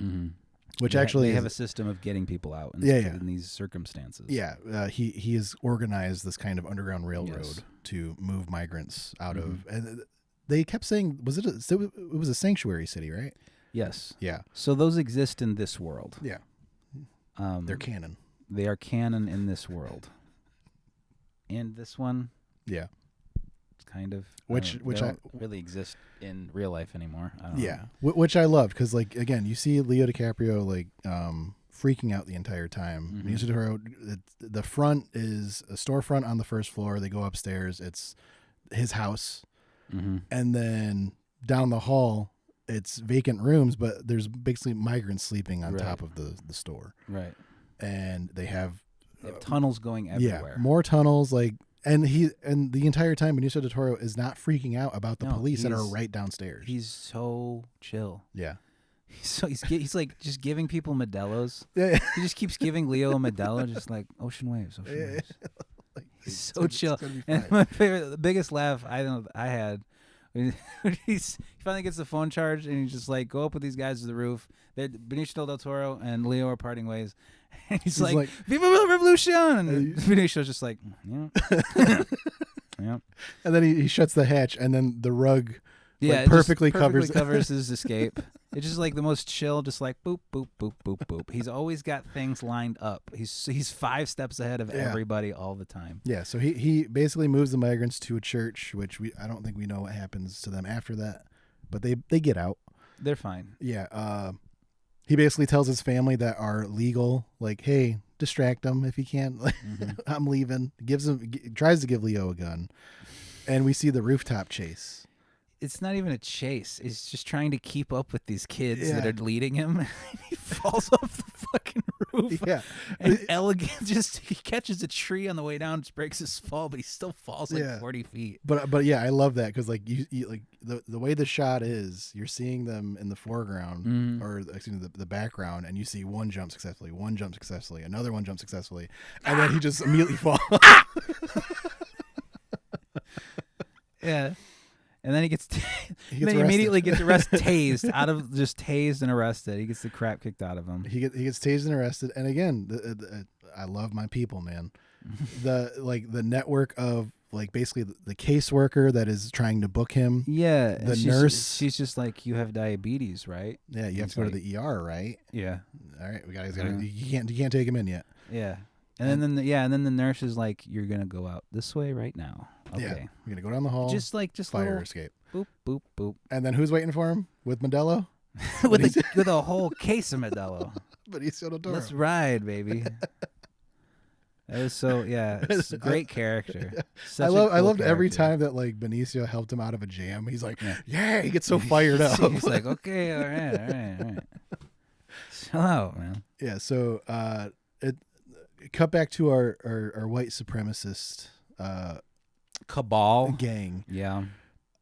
which actually they have a system of getting people out in these circumstances. Yeah, he has organized this kind of underground railroad to move migrants out of. And they kept saying, it was a sanctuary city, right? Yes. Yeah. So those exist in this world. Yeah. They're canon. They are canon in this world. And this one, yeah, it's kind of which don't really exist in real life anymore. I don't know. Which I loved because, like, again, you see Leo DiCaprio like freaking out the entire time. Benicio del Toro, the front is a storefront on the first floor. They go upstairs. It's his house, and then down the hall, it's vacant rooms, but there's basically migrants sleeping on top of the store. Right. And they have tunnels going everywhere. Yeah, more tunnels. And the entire time, Benicio del Toro is not freaking out about the police that are right downstairs. He's so chill. Yeah. He's like just giving people Modelo's. Yeah. He just keeps giving Leo a Modelo, just like ocean waves. Like, he's so chill. And my favorite, the biggest laugh I had. He finally gets the phone charged and he's just like, go up with these guys to the roof. Benicio del Toro and Leo are parting ways. And he's like, Viva la Revolution! And Benicio's just like, yeah. Yeah. And then he shuts the hatch and then the rug perfectly covers his escape. It's just like the most chill, just like boop, boop, boop, boop, boop. He's always got things lined up. He's 5 steps ahead of everybody all the time. Yeah, so he basically moves the migrants to a church, which I don't think we know what happens to them after that, but they get out. They're fine. Yeah. He basically tells his family that are legal, like, hey, distract them if you can. I'm leaving. Tries to give Leo a gun, and we see the rooftop chase. It's not even a chase. It's just trying to keep up with these kids that are leading him. He falls off the fucking roof. Yeah. And he catches a tree on the way down, just breaks his fall, but he still falls 40 feet. But yeah, I love that because like you like the way the shot is, you're seeing them in the foreground or excuse me, the background, and you see one jump successfully, another one jump successfully, and then he just immediately falls. Yeah. And then he immediately gets tased and arrested. He gets the crap kicked out of him. He gets tased and arrested. And again, I love my people, man. The network of like basically the caseworker that is trying to book him. Yeah, the nurse. She's just like, you have diabetes, right? Yeah, you have to go to the ER, right? Yeah. All right, you can't take him in yet. Yeah. And then the nurse is like, you're gonna go out this way right now. Okay. Yeah, you're gonna go down the hall. Just fire escape. Boop boop boop. And then who's waiting for him with Modelo? with a whole case of Modelo. Benicio del Toro. Let's ride, baby. That was it's a great character. I loved every time that like Benicio helped him out of a jam. He's like, he gets so fired up. He's like, okay, all right. Chill out, man. Yeah. So cut back to our white supremacist cabal gang. Yeah.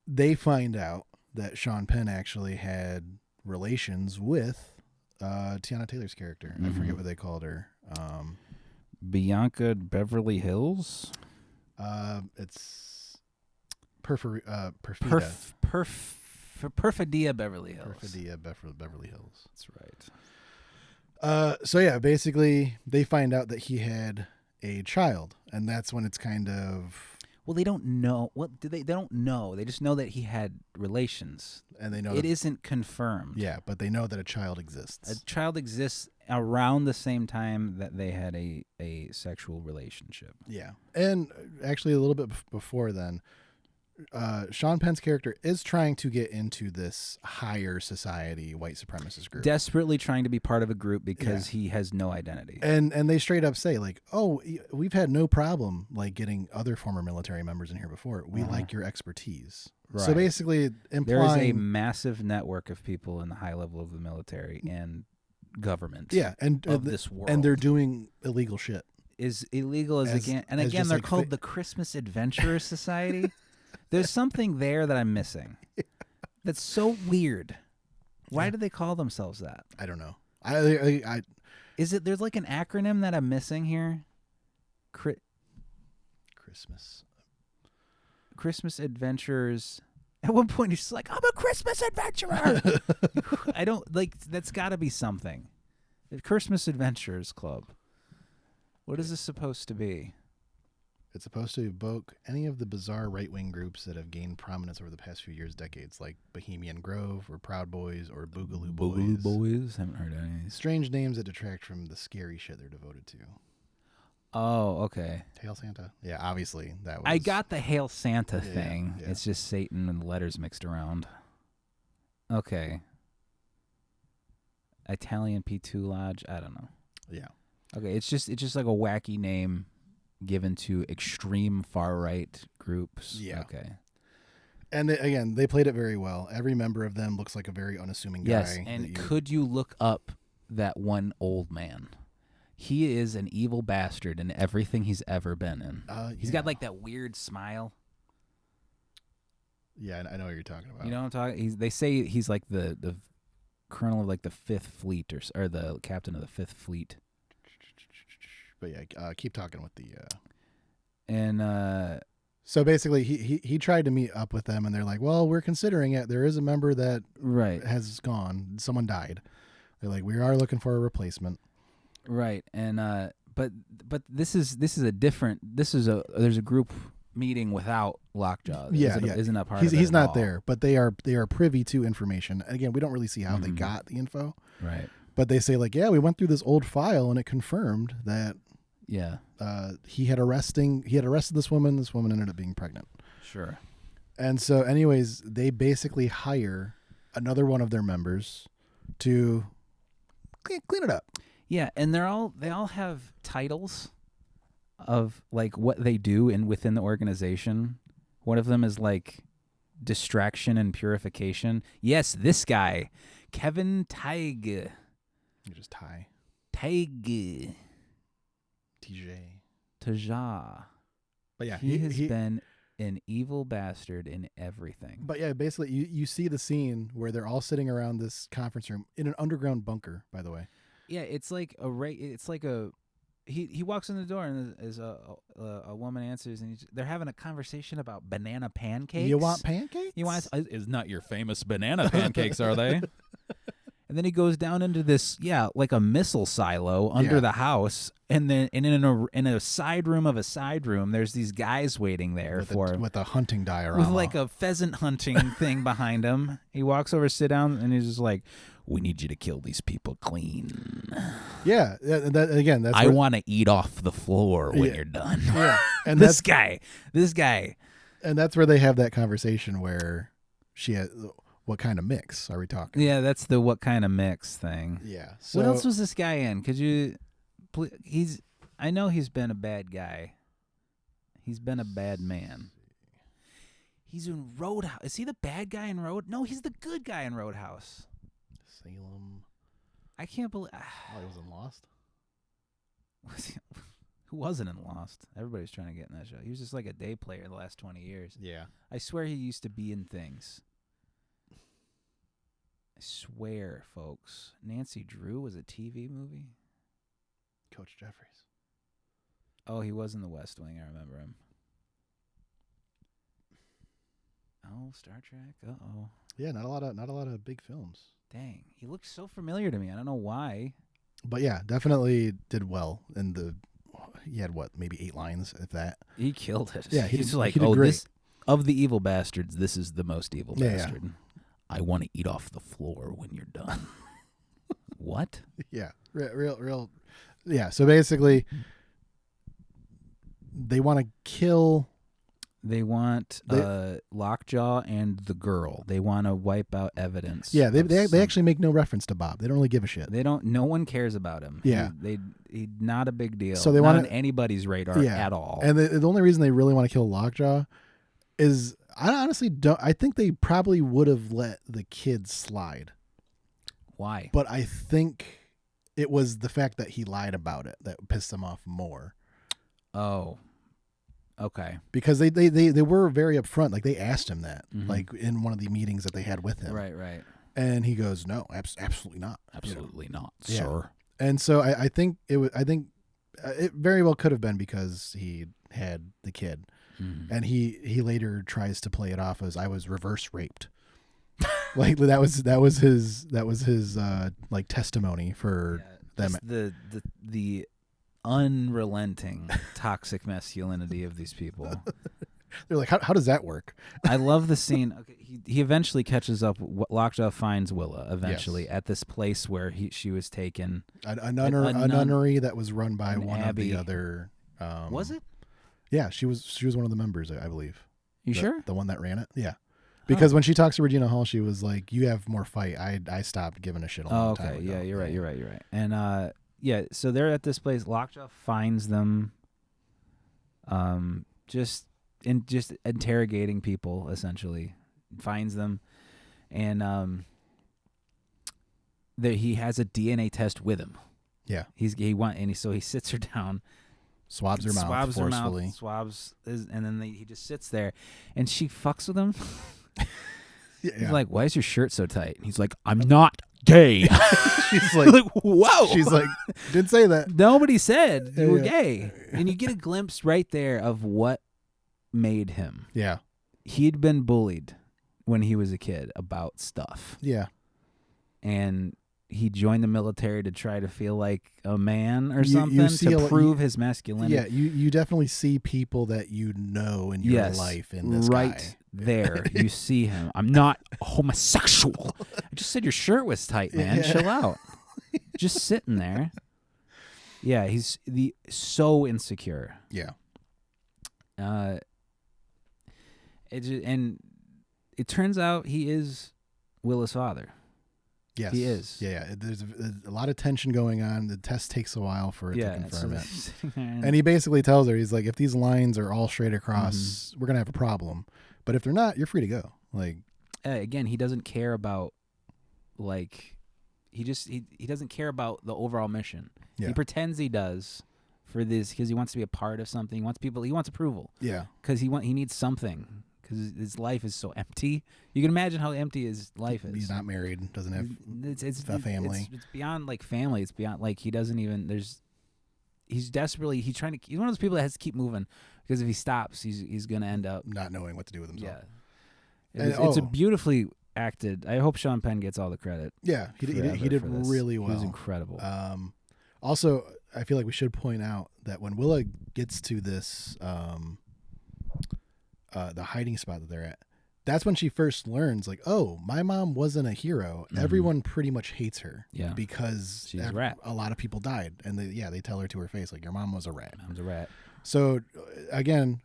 They find out that Sean Penn actually had relations with Tiana Taylor's character. I forget what they called her. Bianca Beverly Hills. It's Perfidia. Perfidia Beverly Hills. Perfidia Beverly Hills. That's right. So yeah, basically they find out that he had a child, and that's when it's kind of. Well, they don't know. What do they? They don't know. They just know that he had relations, and they know it isn't confirmed. Yeah, but they know that a child exists. A child exists around the same time that they had a sexual relationship. Yeah, and actually a little bit before then, Sean Penn's character is trying to get into this higher society white supremacist group, desperately trying to be part of a group because he has no identity. And they straight up say like, "Oh, we've had no problem like getting other former military members in here before. We like your expertise." Right. So basically, implying there is a massive network of people in the high level of the military and government. Yeah, and of this world, and they're doing illegal shit. Is illegal again they're like called the Christmas Adventurer Society. There's something there that I'm missing. That's so weird. Why do they call themselves that? I don't know. I is it there's like an acronym that I'm missing here? Christmas Adventurers. At one point, he's just like, "I'm a Christmas adventurer." I don't like. That's got to be something. The Christmas Adventurers Club. What is this supposed to be? It's supposed to evoke any of the bizarre right-wing groups that have gained prominence over the past few years, decades, like Bohemian Grove or Proud Boys or Boogaloo Boys. Boogaloo Boys? Haven't heard any. Strange names that detract from the scary shit they're devoted to. Oh, okay. Hail Santa? Yeah, obviously. That was. I got the Hail Santa thing. Yeah. It's just Satan and the letters mixed around. Okay. Italian P2 Lodge? I don't know. Yeah. Okay, it's just like a wacky name given to extreme far-right groups. Yeah. Okay. And again, they played it very well. Every member of them looks like a very unassuming guy. Yes, and could you look up that one old man? He is an evil bastard in everything he's ever been in. He's got like that weird smile. Yeah, I know what you're talking about. You know what I'm talking? They say he's like the colonel of like the 5th Fleet or the captain of the 5th Fleet. But yeah, keep talking with the. And so basically, he tried to meet up with them, and they're like, "Well, we're considering it. There is a member that has gone. Someone died. They're like, we are looking for a replacement." Right, and but this is there's a group meeting without Lockjaw. Isn't that part of it? He's not there, but they are privy to information. Again, we don't really see how they got the info. Right. But they say like, yeah, we went through this old file and it confirmed that he had arrested this woman. This woman ended up being pregnant. Sure. And so anyways, they basically hire another one of their members to clean it up. Yeah, and they all have titles of like what they do within the organization. One of them is like distraction and purification. Yes, this guy, Kevin Teige. You just tie. Teige. Taja. But yeah, he has been an evil bastard in everything. But yeah, basically you see the scene where they're all sitting around this conference room in an underground bunker, by the way. Yeah, it's like he walks in the door and as a woman answers and they're having a conversation about banana pancakes. You want pancakes? Is not your famous banana pancakes, are they? And then he goes down into this, like a missile silo under the house, and then in a side room of a side room, there's these guys waiting there with a hunting diorama, with like a pheasant hunting thing behind him. He walks over, sit down, and he's just like, "We need you to kill these people clean." Yeah, that's. I want to eat off the floor when you're done. Yeah, and this guy, and that's where they have that conversation where she had. What kind of mix are we talking? Yeah, that's the what kind of mix thing. Yeah. So, what else was this guy in? Could you? I know he's been a bad guy. He's been a bad man. He's in Roadhouse. Is he the bad guy in Road? No, he's the good guy in Roadhouse. Salem. I can't believe. Oh, he was in Lost. Who wasn't in Lost? Everybody's trying to get in that show. He was just like a day player the last 20 years. Yeah. I swear he used to be in things. I swear, folks. Nancy Drew was a TV movie? Coach Jeffries. Oh, he was in The West Wing. I remember him. Oh, Star Trek. Uh-oh. Yeah, not a lot of big films. Dang. He looks so familiar to me. I don't know why. But yeah, definitely did well he had maybe 8 lines, if that. He killed it. Yeah, he did great. This of the evil bastards, this is the most evil bastard. Yeah. I want to eat off the floor when you're done. What? Yeah, real. Yeah, so basically, they want to kill They want Lockjaw and the girl. They want to wipe out evidence. Yeah, they actually make no reference to Bob. They don't really give a shit. They don't. No one cares about him. Yeah, he's not a big deal. So they not want on anybody's radar at all. And the only reason they really want to kill Lockjaw is I honestly don't. I think they probably would have let the kid slide. Why? But I think it was the fact that he lied about it that pissed them off more. Oh. Okay. Because they were very upfront. Like they asked him that, like in one of the meetings that they had with him. Right. And he goes, "No, absolutely not. Absolutely not, yeah. sir." And so I think it was. I think it very well could have been because he had the kid, and he later tries to play it off as I was reverse raped. Like that was his like testimony for them. The unrelenting toxic masculinity of these people. They're like, how does that work? I love the scene. Okay, he eventually catches up. Lockjaw finds Willa eventually at this place where she was taken. A nunnery that was run by one abbey. of the other. Was it? Yeah, she was one of the members, I believe. You sure? The one that ran it? Yeah. Because when she talks to Regina Hall, she was like, "You have more fight." I stopped giving a shit a long time ago. Yeah, you're right. And yeah, so they're at this place. Lockjaw finds them, just interrogating people. Essentially, finds them, and he has a DNA test with him. Yeah, so he sits her down, swabs her mouth forcefully, and then he just sits there, and she fucks with him. Yeah. He's like, "Why is your shirt so tight?" And he's like, "I'm not gay." She's like, "Whoa!" She's like, "Didn't say that. Nobody said you were gay." And you get a glimpse right there of what made him. Yeah, he'd been bullied when he was a kid about stuff. Yeah, and he joined the military to try to feel like a man or something to prove his masculinity. Yeah, you definitely see people that you know in your life in this right guy. There. You see him. I'm not homosexual. I just said your shirt was tight, man. Yeah. Chill out. Just sitting there. Yeah, he's so insecure. Yeah. And it turns out he is Willa's father. Yes, he is. Yeah, there's a lot of tension going on. The test takes a while for it to confirm it. And he basically tells her, he's like, if these lines are all straight across, we're gonna have a problem. But if they're not, you're free to go. Like, again, he doesn't care about he doesn't care about the overall mission. Yeah. He pretends he does for this because he wants to be a part of something. He wants approval. Yeah, because he needs something. Because his life is so empty. You can imagine how empty his life is. He's not married, doesn't have a family. It's beyond like family. It's beyond like he doesn't even. He's desperately. He's one of those people that has to keep moving because if he stops, he's gonna end up not knowing what to do with himself. Yeah, it's a beautifully acted. I hope Sean Penn gets all the credit. Yeah, he did really well. He was incredible. Also, I feel like we should point out that when Willa gets to this. The hiding spot that they're at, that's when she first learns, like, oh, my mom wasn't a hero. Everyone pretty much hates her because she's a rat. A lot of people died. And they tell her to her face, like, your mom was a rat. Mom's a rat. So, again,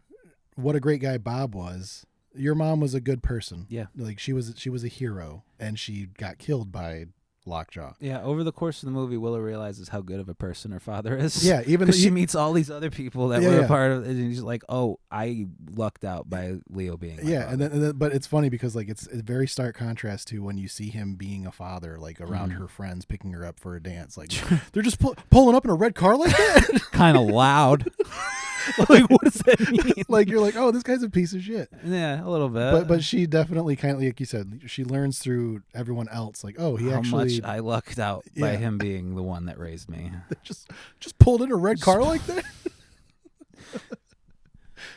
what a great guy Bob was. Your mom was a good person. Yeah. Like, she was a hero, and she got killed by Lockjaw. Yeah, over the course of the movie, Willa realizes how good of a person her father is. Yeah, even because she meets all these other people that were a part of it, and she's like, "Oh, I lucked out by Leo being my father." And then, but it's funny because like it's a very stark contrast to when you see him being a father, like around her friends, picking her up for a dance. Like they're just pulling up in a red car like that, kind of loud. Like, what does that mean? Like, you're like, oh, this guy's a piece of shit. Yeah, a little bit. But she definitely kind of, like you said, she learns through everyone else. Like, oh, how much I lucked out by him being the one that raised me. just pulled in a red car like that.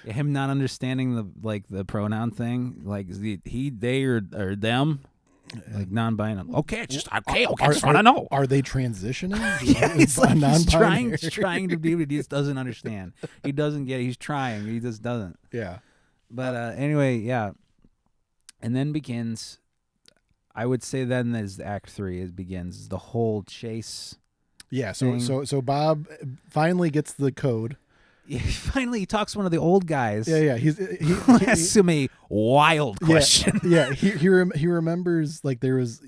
Him not understanding the pronoun thing, like they or them. Like non-binary. Okay, just okay. I just want to know. Are they transitioning? Yeah, he's trying to be, but he just doesn't understand. He doesn't get it. He's trying. He just doesn't. Yeah. But anyway, yeah. And then begins. I would say then as Act 3 begins the whole chase. Yeah. So Bob finally gets the code Finally, he talks to one of the old guys. Yeah. He asks him a wild question. Yeah. He remembers like there's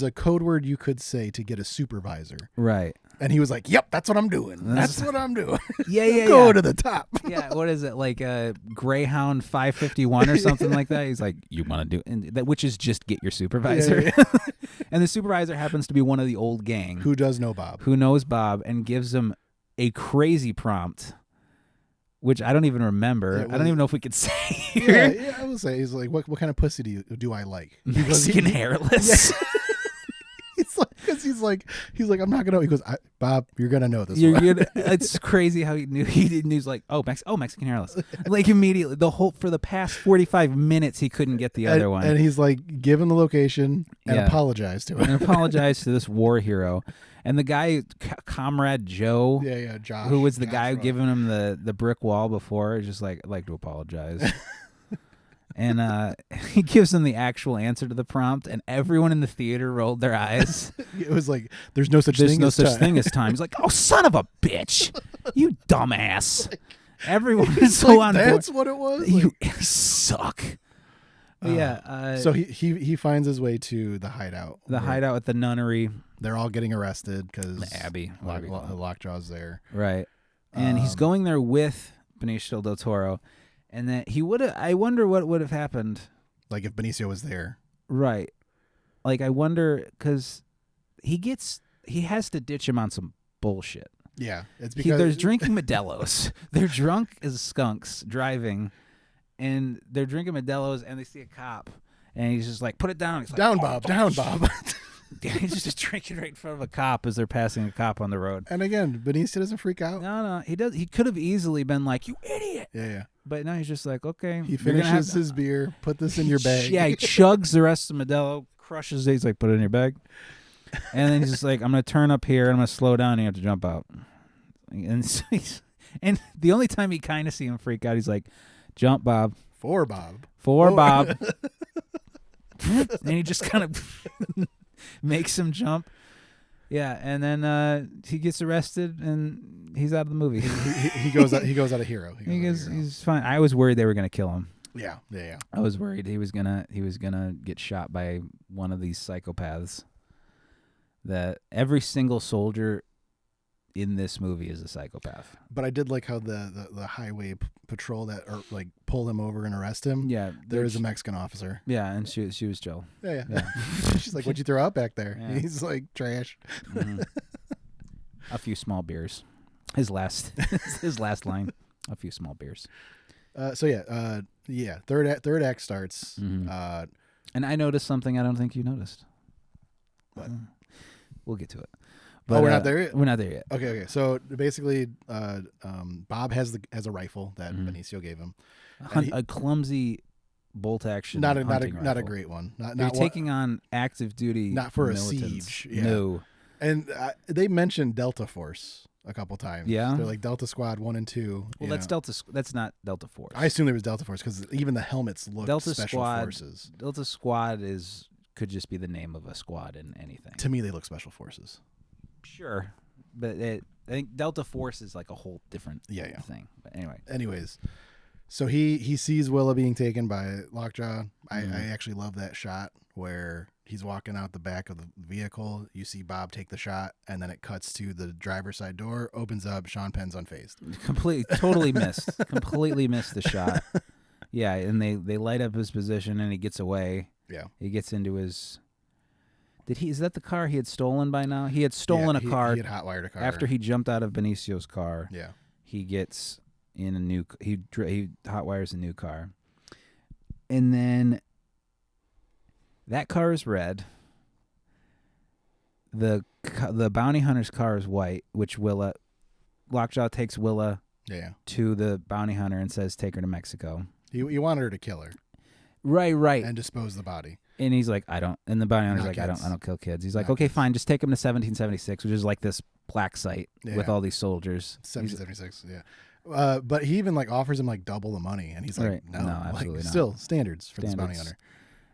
a code word you could say to get a supervisor. Right. And he was like, "Yep, that's what I'm doing. That's what I'm doing." Yeah. Go to the top. Yeah. What is it, like a Greyhound 551 or something like that? He's like, "You want to do," and that, which is just get your supervisor. Yeah. And the supervisor happens to be one of the old gang Who does know Bob? who knows Bob and gives him a crazy prompt, which I don't even remember. Yeah, well, I don't even know if we could say here. Yeah, I will say. He's like, "What kind of pussy do I like?" He goes, Mexican hairless. Yeah. It's like, because he's like, I'm not gonna. He goes, Bob, you're gonna know this. It's crazy how he knew. He's like, Mexican hairless. Like immediately, for the past 45 minutes, he couldn't get the other one. And he's like, give him the location and apologize to him. And apologize to this war hero. And the guy, Comrade Joe, Josh, who was the guy giving him the brick wall before, is just like, I'd like to apologize. And he gives them the actual answer to the prompt, and everyone in the theater rolled their eyes. It was like, there's no such thing as time. He's like, oh, son of a bitch, you dumbass. Everyone is so on board. That's what it was? You suck. So he finds his way to the hideout. The hideout at the nunnery. They're all getting arrested because the Abbey. Lockjaw's there. Right. And he's going there with Benicio del Toro. And that I wonder what would have happened. Like if Benicio was there. Right. Like I wonder, because he has to ditch him on some bullshit. Yeah. It's because there's drinking Modelo's. They're drunk as skunks driving, and they're drinking Modelo's, and they see a cop, and he's just like, put it down. He's like, down, Bob. He's just drinking right in front of a cop as they're passing a cop on the road. And again, Benicio doesn't freak out. No, he does. He could have easily been like, you idiot. Yeah. But now he's just like, okay. He finishes his beer, put this in your bag. Yeah, he chugs the rest of Modelo, crushes it. He's like, put it in your bag. And then he's just like, I'm going to turn up here, and I'm going to slow down, and you have to jump out. And the only time he kind of see him freak out, he's like, jump, Bob. For Bob. And he just kind of makes him jump. Yeah, and then he gets arrested, and he's out of the movie. he goes out a hero. He's fine. I was worried they were going to kill him. Yeah. I was worried he was gonna get shot by one of these psychopaths. That every single soldier in this movie is a psychopath. But I did like how the highway patrol that like pull him over and arrest him. Yeah, there is a Mexican officer. Yeah, and she was chill. Yeah. She's like, "What'd you throw out back there?" Yeah. He's like, "Trash." Mm-hmm. A few small beers. His last line. A few small beers. Third act starts. Mm-hmm. And I noticed something I don't think you noticed. What? We'll get to it. But, we're not there yet? We're not there yet. Okay. So basically, Bob has a rifle that Benicio gave him. A clumsy bolt action. Not a great one. They're taking on active duty. Not for militants. a siege. Yeah. No. And they mentioned Delta Force a couple times. Yeah. They're like Delta Squad 1 and 2. Well, that's not Delta Force. I assume there was Delta Force because even the helmets look Special Forces. Delta Squad could just be the name of a squad in anything. To me, they look Special Forces. Sure, but I think Delta Force is like a whole different thing. But anyways, so he sees Willa being taken by Lockjaw. I actually love that shot where he's walking out the back of the vehicle. You see Bob take the shot, and then it cuts to the driver's side door, opens up. Sean Penn's unfazed. Completely missed the shot. Yeah, and they light up his position, and he gets away. Yeah, he gets into his. Is that the car he had stolen by now? He had stolen a car. He had hotwired a car after he jumped out of Benicio's car. Yeah, he gets in a new. He hotwires a new car, and then that car is red. The bounty hunter's car is white, which Lockjaw takes Willa to the bounty hunter and says, "Take her to Mexico." He wanted her to kill her. Right. And dispose the body. And he's like, I don't. And the bounty hunter's like, I don't kill kids. He's like, okay, fine, just take him to 1776, which is like this plaque site with all these soldiers. 1776, yeah. But he even like offers him like double the money, and he's like, no, absolutely not. Still standards for this bounty hunter.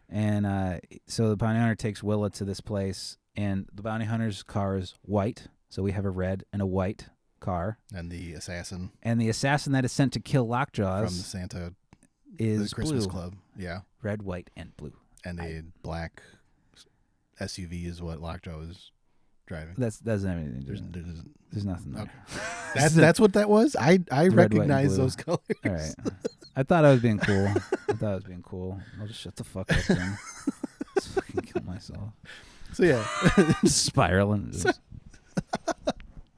And so the bounty hunter takes Willa to this place, and the bounty hunter's car is white, so we have a red and a white car. And the assassin. And the assassin that is sent to kill Lockjaws from the Santa is the Christmas blue. Club. Yeah. Red, white, and blue. And a black SUV is what Lockjaw was driving. That doesn't have anything to do. There's nothing there. Okay. That's what that was. I Red, recognize white, those colors. All right. I thought I was being cool. I'll just shut the fuck up then. Just fucking kill myself. So yeah, spiraling.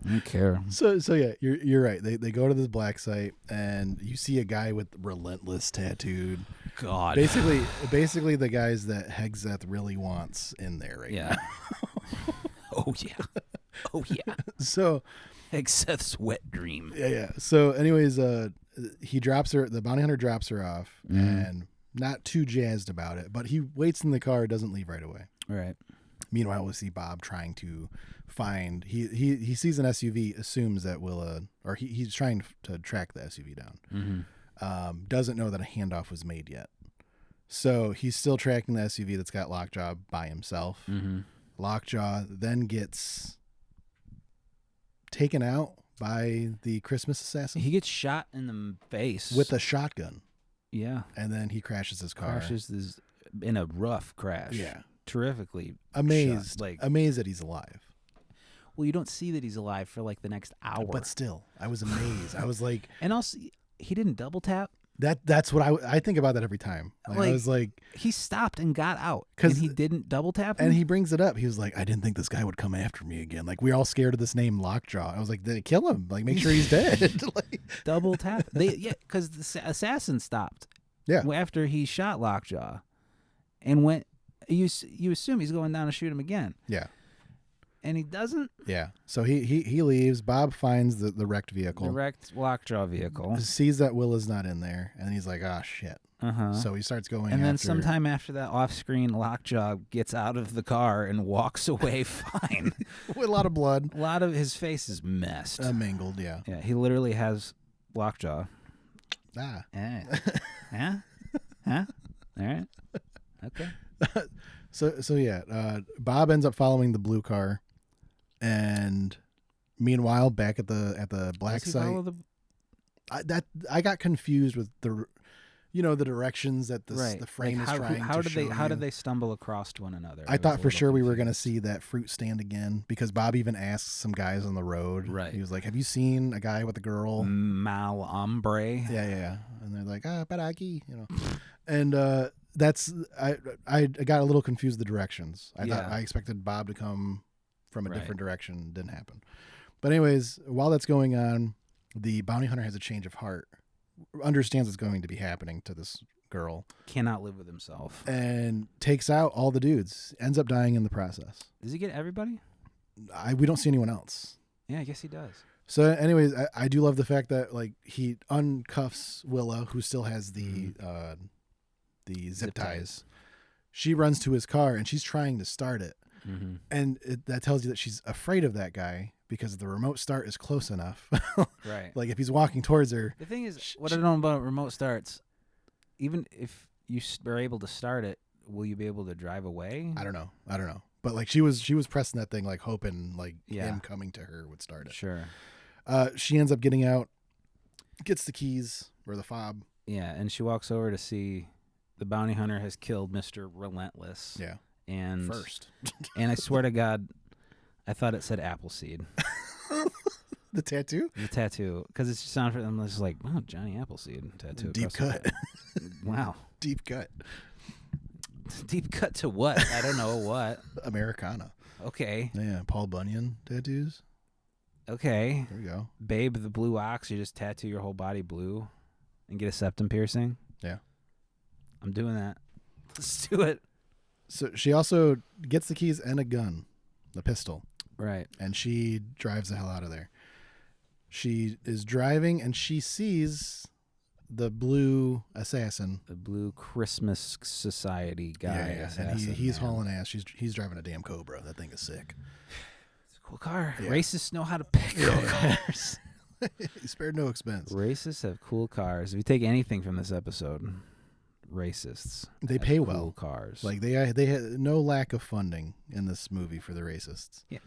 I don't care. So yeah, you're right. They go to this black site and you see a guy with relentless tattooed. God. Basically the guys that Hegseth really wants in there right now. Oh yeah. So Hegseth's wet dream. Yeah. So anyways, he drops her. The bounty hunter drops her off, and not too jazzed about it. But he waits in the car, doesn't leave right away. Right. Meanwhile, we see Bob trying to find. He sees an SUV, assumes that Willa, or he's trying to track the SUV down. Mm-hmm. Doesn't know that a handoff was made yet. So he's still tracking the SUV that's got Lockjaw by himself. Mm-hmm. Lockjaw then gets taken out by the Christmas assassin. He gets shot in the face with a shotgun. Yeah. And then he crashes his car. Crashes in a rough crash. Yeah. Amazed. Terrifically Amazed that he's alive. Well, you don't see that he's alive for like the next hour. But still, I was amazed. I was like... And also, he didn't double tap. That's what I think about that every time. Like, I was like... He stopped and got out. And he didn't double tap him? And he brings it up. He was like, I didn't think this guy would come after me again. Like, we're all scared of this name Lockjaw. I was like, kill him. Like, make sure he's dead. Double tap. Because the assassin stopped. Yeah. After he shot Lockjaw. And went... You assume he's going down to shoot him again. Yeah. And he doesn't? Yeah. So he leaves. Bob finds the wrecked vehicle. The wrecked Lockjaw vehicle. Sees that Willa's not in there. And he's like, ah, shit. Uh-huh. So he starts going and then sometime after that, off-screen, Lockjaw gets out of the car and walks away fine. With a lot of blood. A lot of his face is messed. Mangled, yeah. Yeah, he literally has Lockjaw. Ah. Huh? All right. Okay. So yeah, Bob ends up following the blue car, and meanwhile, back at the black site, I got confused with the directions that the frame is trying to show. How did they stumble across one another? I thought for sure we were going to see that fruit stand again, because Bob even asked some guys on the road. Right. He was like, "Have you seen a guy with a girl?" Mal hombre. Yeah. And they're like, "Baraki," and that's I got a little confused with the directions. I expected Bob to come from a different direction. Didn't happen. But anyways, while that's going on, the bounty hunter has a change of heart. Understands what's going to be happening to this girl. Cannot live with himself. And takes out all the dudes. Ends up dying in the process. Does he get everybody? We don't see anyone else. Yeah, I guess he does. So anyways, I do love the fact that like he uncuffs Willa, who still has the zip ties. She runs to his car and she's trying to start it. Mm-hmm. And that tells you that she's afraid of that guy because the remote start is close enough. Right. Like if he's walking towards her. The thing is, what I don't know about remote starts, even if you are able to start it, will you be able to drive away? I don't know. But like she was pressing that thing, like hoping like him coming to her would start it. Sure. She ends up getting out, gets the keys or the fob. Yeah. And she walks over to see the bounty hunter has killed Mr. Relentless. Yeah. And first. And I swear to God, I thought it said Appleseed. The tattoo? The tattoo. Because it sounded, I'm just like, oh, Johnny Appleseed tattoo. Deep cut. Wow. Deep cut. Deep cut to what? I don't know what. Americana. Okay. Yeah, Paul Bunyan tattoos. Okay. There we go. Babe the Blue Ox, you just tattoo your whole body blue and get a septum piercing. Yeah. I'm doing that. Let's do it. So she also gets the keys and a gun, a pistol. Right. And she drives the hell out of there. She is driving and she sees the blue assassin. The blue Christmas Society guy. Yeah. And he's hauling ass. He's driving a damn Cobra. That thing is sick. It's a cool car. Yeah. Racists know how to pick cool cars. He spared no expense. Racists have cool cars. If you take anything from this episode, racists. They pay cool well. Cars. Like they had no lack of funding in this movie for the racists. Yeah.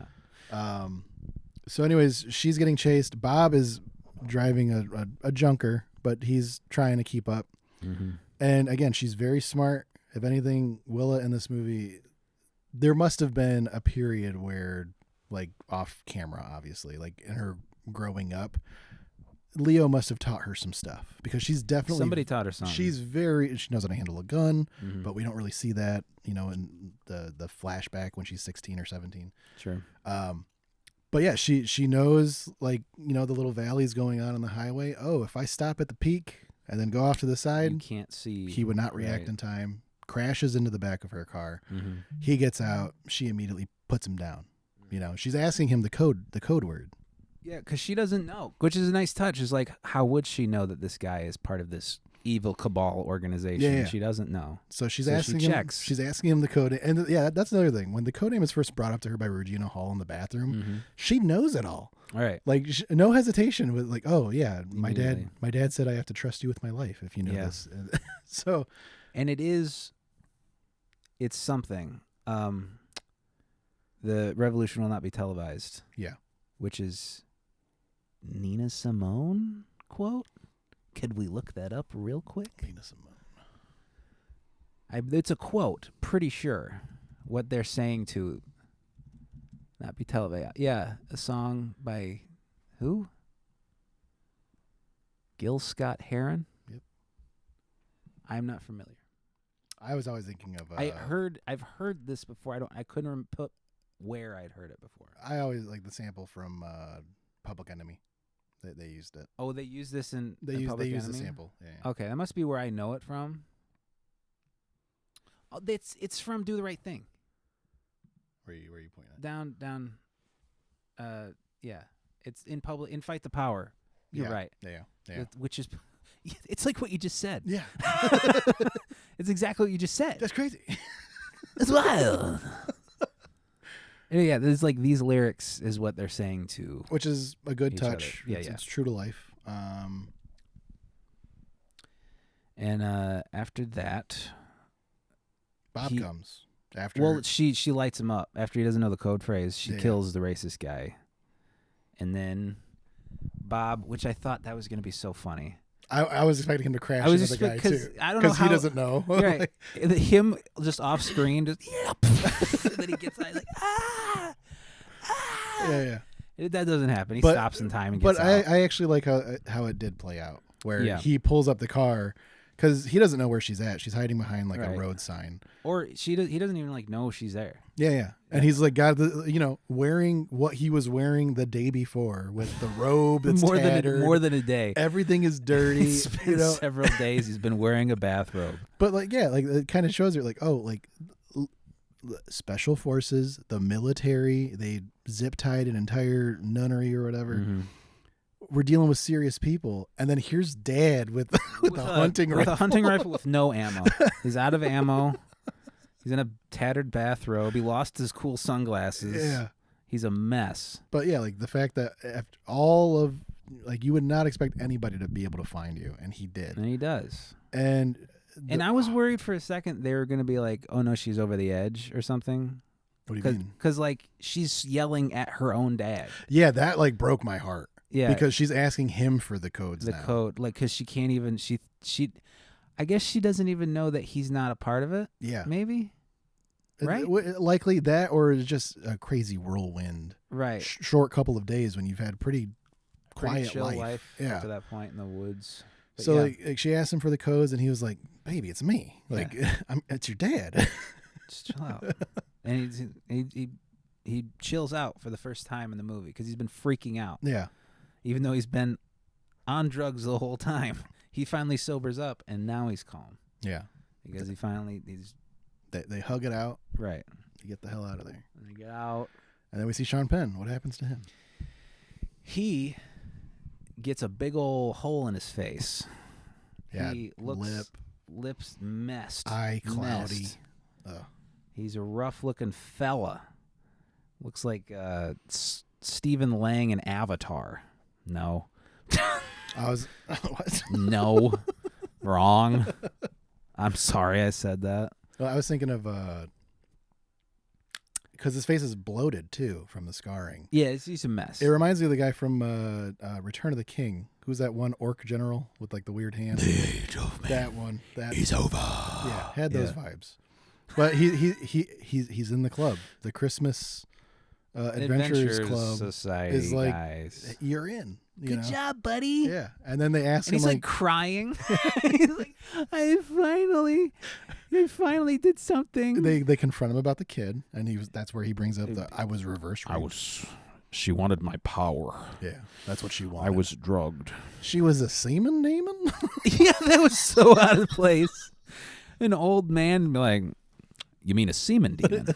So anyways, she's getting chased. Bob is driving a junker, but he's trying to keep up. Mm-hmm. And again, she's very smart. If anything, Willa in this movie, there must have been a period where, like, off camera, obviously, like in her growing up, Leo must have taught her some stuff, because she's definitely, somebody taught her something. She knows how to handle a gun, mm-hmm. but we don't really see that, in the flashback when she's 16 or 17. Sure. But yeah, she knows, like, the little valleys going on the highway. Oh, if I stop at the peak and then go off to the side, You can't see. he would not react right. in time. Crashes into the back of her car. Mm-hmm. He gets out. She immediately puts him down. She's asking him the code word. Yeah, because she doesn't know, which is a nice touch. Is like, how would she know that this guy is part of this evil cabal organization? Yeah. She doesn't know. So she's So asking she him. checks. She's asking him the code, and that's another thing. When the code name is first brought up to her by Regina Hall in the bathroom, Mm-hmm. she knows it all. All right. Like, no hesitation with, like, oh yeah, my Immediately. dad said I have to trust you with my life if you know Yeah. this. So, And it's something. The revolution will not be televised. Yeah. Which is Nina Simone quote. Could we look that up real quick? Nina Simone. It's a quote. Pretty sure what they're saying to not be televised. Yeah, a song by who? Gil Scott Heron. Yep. I'm not familiar. I was always thinking of. I've heard this before. I couldn't put where I'd heard it before. I always like the sample from Public Enemy. They used it. Oh, they use this in They use the sample. Yeah. Okay, that must be where I know it from. Oh, it's from Do the Right Thing. Where you pointing at? Down. Yeah, it's in Fight the Power. You're right. Yeah. Which is, it's like what you just said. Yeah. It's exactly what you just said. That's crazy. It's wild. Yeah, there's like these lyrics is what they're saying to, which is a good each touch. other. Yeah, it's true to life. And after that, Bob comes after. Well, she lights him up after he doesn't know the code phrase. She kills the racist guy, and then Bob, which I thought that was going to be so funny. I was expecting him to crash into the guy too. I don't know how he doesn't know. Right, him just off screen, just and then he gets like Yeah. That doesn't happen. He stops in time and gets out. But I actually like how it did play out, where he pulls up the car. Because he doesn't know where she's at. She's hiding behind like a road sign, or he doesn't even like know she's there. Yeah. And he's like got the wearing what he was wearing the day before with the robe that's more tattered. than a day. Everything is dirty. It's been several days. He's been wearing a bathrobe. But it kind of shows her special forces, the military, they zip tied an entire nunnery or whatever. Mm-hmm. We're dealing with serious people, and then here's Dad with a hunting rifle with no ammo. He's out of ammo. He's in a tattered bathrobe. He lost his cool sunglasses. Yeah, he's a mess. But yeah, like the fact that after all of you would not expect anybody to be able to find you, and he did, and he does. And I was worried for a second they were going to be like, oh no, she's over the edge or something. What do you mean? Because she's yelling at her own dad. Yeah, that broke my heart. Yeah, because she's asking him for the codes. Code, because she can't even. She. I guess she doesn't even know that he's not a part of it. Yeah, maybe. Right. Likely that, or it's just a crazy whirlwind. Right. Short couple of days when you've had pretty quiet chill life. Yeah. To that point in the woods. But so like she asked him for the codes, and he was like, "Baby, it's me. It's your dad." Just chill out. And he chills out for the first time in the movie because he's been freaking out. Yeah. Even though he's been on drugs the whole time, he finally sobers up, and now he's calm. Yeah. Because they hug it out. Right. You get the hell out of there. And they get out. And then we see Sean Penn. What happens to him? He gets a big old hole in his face. Yeah. He looks lips messed. Eye cloudy. He's a rough-looking fella. Looks like Stephen Lang in Avatar. No. I was what? No. Wrong. I'm sorry I said that. Well, I was thinking of because his face is bloated too from the scarring. Yeah, he's a mess. It reminds me of the guy from Return of the King. Who's that one orc general with like the weird hand? The age of man That one. is over. Yeah, had those vibes. But he's in the club. The Christmas Adventurers Club Society is like, guys. you're in. Good job, buddy. Yeah, and then they ask And him he's like crying. He's like, I finally did something. They confront him about the kid, and that's where he brings up I was reverse raped. She wanted my power. Yeah, that's what she wanted. I was drugged. She was a semen demon. Yeah, that was so out of place. An old man be like, you mean a semen demon?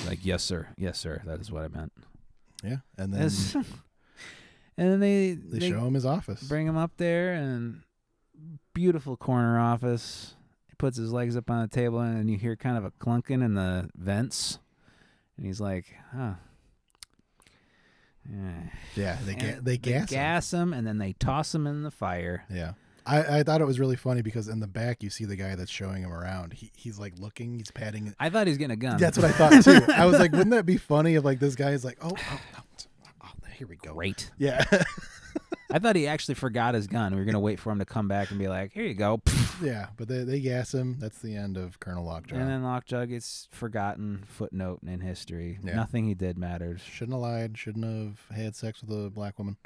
Like, yes, sir. Yes, sir. That is what I meant. Yeah, and then and then they show him his office. Bring him up there, and beautiful corner office. He puts his legs up on the table, and you hear kind of a clunking in the vents. And he's like, huh. Yeah, they gas him, and then they toss him in the fire. Yeah. I thought it was really funny because in the back you see the guy that's showing him around. He's like looking, he's patting. I thought he was getting a gun. That's what I thought too. I was like, wouldn't that be funny if like this guy is like, oh, here we go. Great. Yeah. I thought he actually forgot his gun. We were gonna wait for him to come back and be like, here you go. Yeah, but they gas him. That's the end of Colonel Lockjaw. And then Lockjaw gets forgotten, footnote in history. Yeah. Nothing he did matters. Shouldn't have lied. Shouldn't have had sex with a black woman.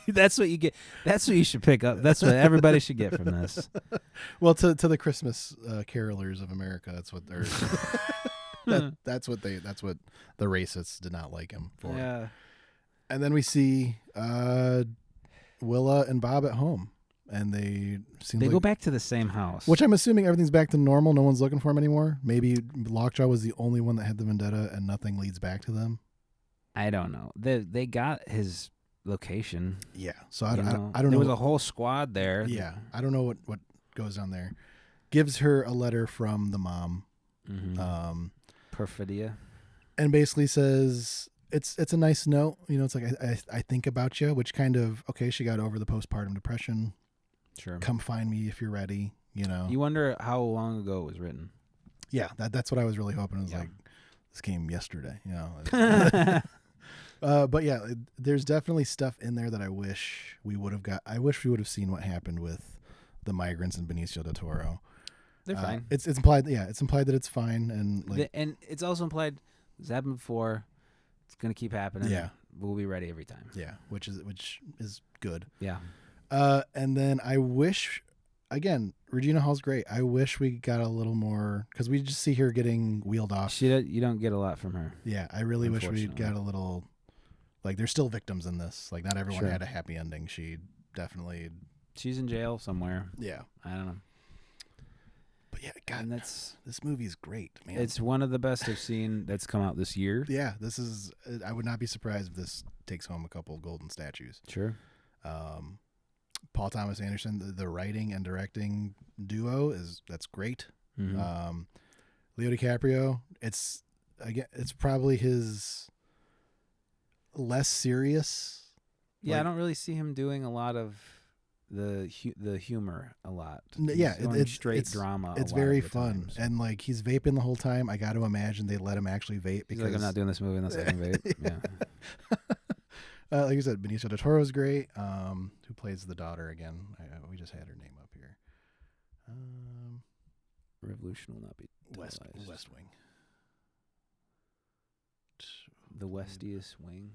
That's what you get. That's what you should pick up. That's what everybody should get from this. Well, to the Christmas carolers of America, that's what they're. That's what the racists did not like him for. Yeah. And then we see Willa and Bob at home, and they go back to the same house, which I'm assuming everything's back to normal. No one's looking for him anymore. Maybe Lockjaw was the only one that had the vendetta, and nothing leads back to them. I don't know. They got his location. Yeah. So I don't know. There was a whole squad there. Yeah. I don't know what goes on there. Gives her a letter from the mom. Mm-hmm. Perfidia. And basically says it's a nice note. You know, it's like I think about you, which kind of she got over the postpartum depression. Sure. Come find me if you're ready. You know. You wonder how long ago it was written. Yeah, that's what I was really hoping. It was like this came yesterday. You know. But yeah, there's definitely stuff in there that I wish we would have got. I wish we would have seen what happened with the migrants and Benicio del Toro. They're fine. It's implied. Yeah, it's implied that it's fine, and and it's also implied this happened before. It's gonna keep happening. Yeah, we'll be ready every time. Yeah, which is good. Yeah. And then I wish, again, Regina Hall's great. I wish we got a little more because we just see her getting wheeled off. You don't get a lot from her. Yeah, I really wish we got a little. Like, there's still victims in this. Like, not everyone had a happy ending. She's in jail somewhere. Yeah. I don't know. But yeah, God, this movie is great, man. It's one of the best I've seen that's come out this year. Yeah, I would not be surprised if this takes home a couple golden statues. Sure. Paul Thomas Anderson, the writing and directing duo that's great. Mm-hmm. Leo DiCaprio, it's probably his less serious. Yeah, I don't really see him doing a lot of the humor a lot. Yeah, it's straight drama. It's very fun, and like he's vaping the whole time. I got to imagine they let him actually vape because I'm not doing this movie unless I can vape. Yeah. Like you said, Benicio del Toro is great. Who plays the daughter again? We just had her name up here. Revolution will not be West Wing. The Westiest Wing.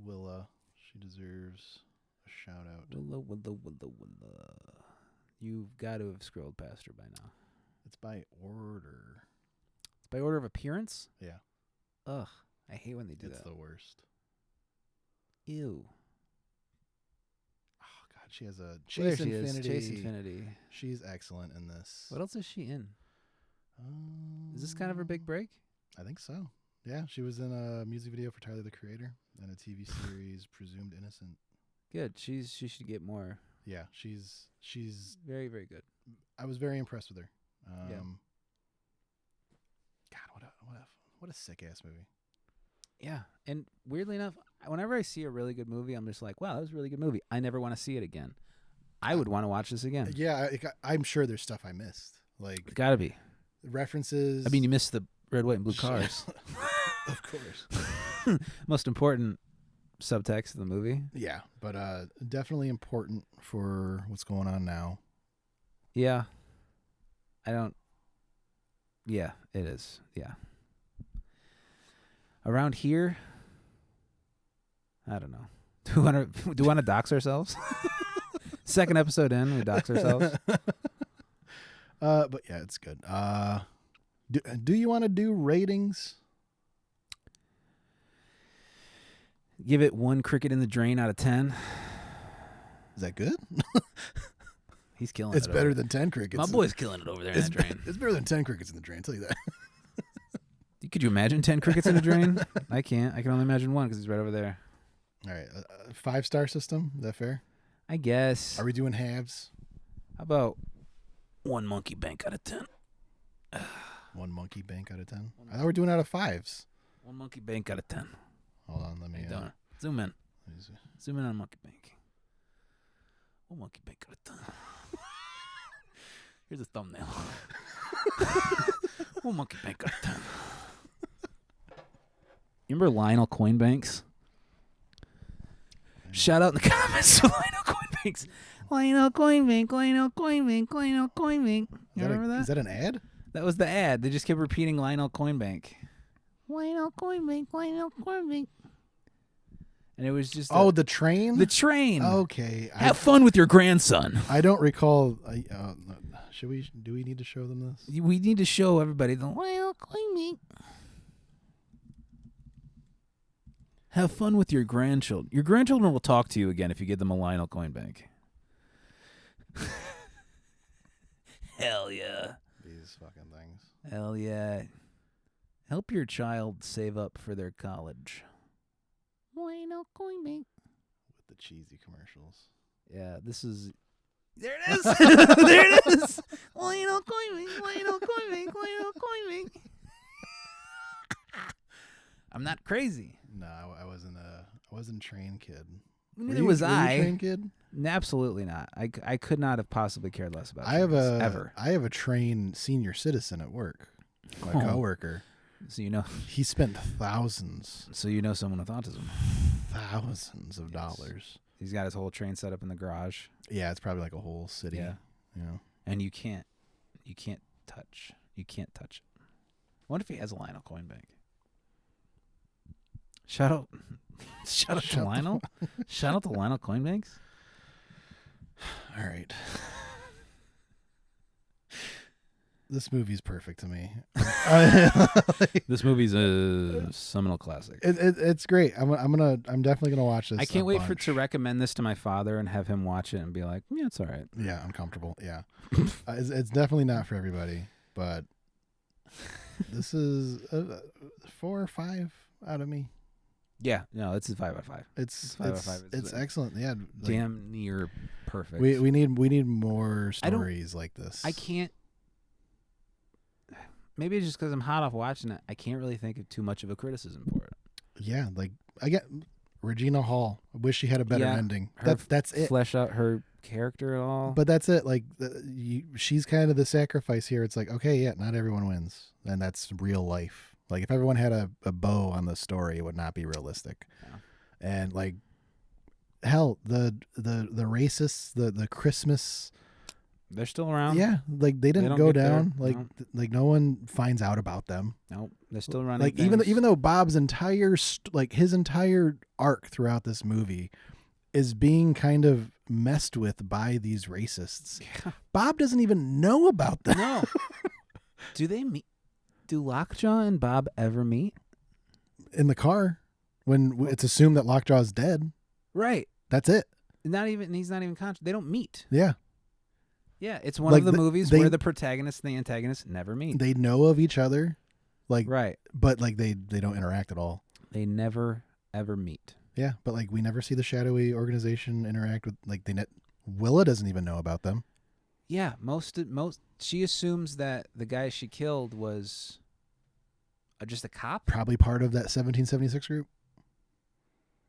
Willa, she deserves a shout out. Willa. You've got to have scrolled past her by now. It's by order. It's by order of appearance? Yeah. Ugh, I hate when they do that. It's the worst. Ew. Oh God, she has a Chase Infinity. Is. She's excellent in this. What else is she in? Is this kind of her big break? I think so. Yeah, she was in a music video for Tyler the Creator and a TV series, Presumed Innocent. Good. She should get more. Yeah, she's very, very good. I was very impressed with her. Yeah. God, what a sick ass movie. Yeah, and weirdly enough, whenever I see a really good movie, I'm just like, wow, that was a really good movie. I never want to see it again. I would want to watch this again. Yeah, I'm sure there's stuff I missed. Like, gotta be. references. I mean, you missed the red, white, and blue cars. Of course. Most important subtext of the movie. Yeah, but definitely important for what's going on now. Yeah. Yeah, it is. Yeah. Around here, I don't know. Do we want to dox ourselves? Second episode in, we dox ourselves. But yeah, it's good. Do you want to do ratings? Give it 1 cricket in the drain out of 10. Is that good? He's killing it. It's better than 10 crickets. My boy's killing it over there in that drain. It's better than 10 crickets in the drain, I'll tell you that. Could you imagine 10 crickets in a drain? I can't. I can only imagine 1 because he's right over there. All right, 5-star system. Is that fair? I guess. Are we doing halves? How about 1 monkey bank out of 10? 1 monkey bank out of 10? I thought we were doing out of 5s. 1 monkey bank out of 10. Hold on, let me... Zoom in. let me see. Zoom in on monkey bank. 1 monkey bank out of 10. Here's a thumbnail. 1 monkey bank out of 10. You remember Lionel Coinbanks? Shout out in the comments to Lionel Coinbanks. Lionel Coinbank, Lionel Coinbank, Lionel Coinbank. You remember that? Is that an ad? That was the ad. They just kept repeating Lionel Coinbank. Lionel Coinbank, Lionel Coinbank. And it was just the train? The train. Okay. Have fun with your grandson. I don't recall. Do we need to show them this? We need to show everybody the Lionel Coinbank. Have fun with your grandchildren. Your grandchildren will talk to you again if you give them a Lionel Coinbank. Hell yeah. These fucking things. Hell yeah. Help your child save up for their college. Lionel Coinbank. With the cheesy commercials. Yeah, this is... There it is. There it is. Lionel Coinbank, Lionel Coinbank, Lionel Coinbank. I'm not crazy. No, I wasn't a train kid. Neither was were you I. a train kid? Absolutely not. I could not have possibly cared less about I have trains, ever. I have a train senior citizen at work. My coworker. So you know. He spent thousands. So you know someone with autism. Thousands of dollars. He's got his whole train set up in the garage. Yeah, it's probably like a whole city. Yeah. You And you can't touch it. What if he has a Lionel Coinbank? Shout out to Lionel. Shout out to Lionel Coinbanks. All right. This movie's perfect to me. This movie's a seminal classic. It's great. I'm definitely gonna watch this. I can't wait to recommend this to my father and have him watch it and be like, yeah, it's all right. Yeah, I'm comfortable. Yeah, it's definitely not for everybody, but this is 4 or 5 out of me. Yeah, no, it's a 5 out of 5. It's 5 out of 5. It's excellent. Yeah, damn near perfect. We need more stories like this. I can't. Maybe it's just because I'm hot off watching it. I can't really think of too much of a criticism for it. Yeah, like I get Regina Hall. I wish she had a better ending. That's it. Flesh out her character at all. But that's it. Like she's kind of the sacrifice here. It's like, okay, yeah, not everyone wins, and that's real life. Like if everyone had a bow on the story, it would not be realistic. Yeah. And like, hell, the racists, the Christmas. They're still around. Yeah, like they didn't go down. There. Like no one finds out about them. Nope, they're still running. Like even though Bob's entire his entire arc throughout this movie is being kind of messed with by these racists. Yeah. Bob doesn't even know about them. No. Do they meet? Do Lockjaw and Bob ever meet? In the car, when it's assumed that Lockjaw is dead. Right. That's it. He's not even conscious. They don't meet. Yeah. Yeah, it's one of the movies where the protagonist and the antagonist never meet. They know of each other, like right, but like they don't interact at all. They never ever meet. Yeah, but like we never see the shadowy organization interact with like Willa doesn't even know about them. Yeah, most she assumes that the guy she killed was just a cop, probably part of that 1776 group.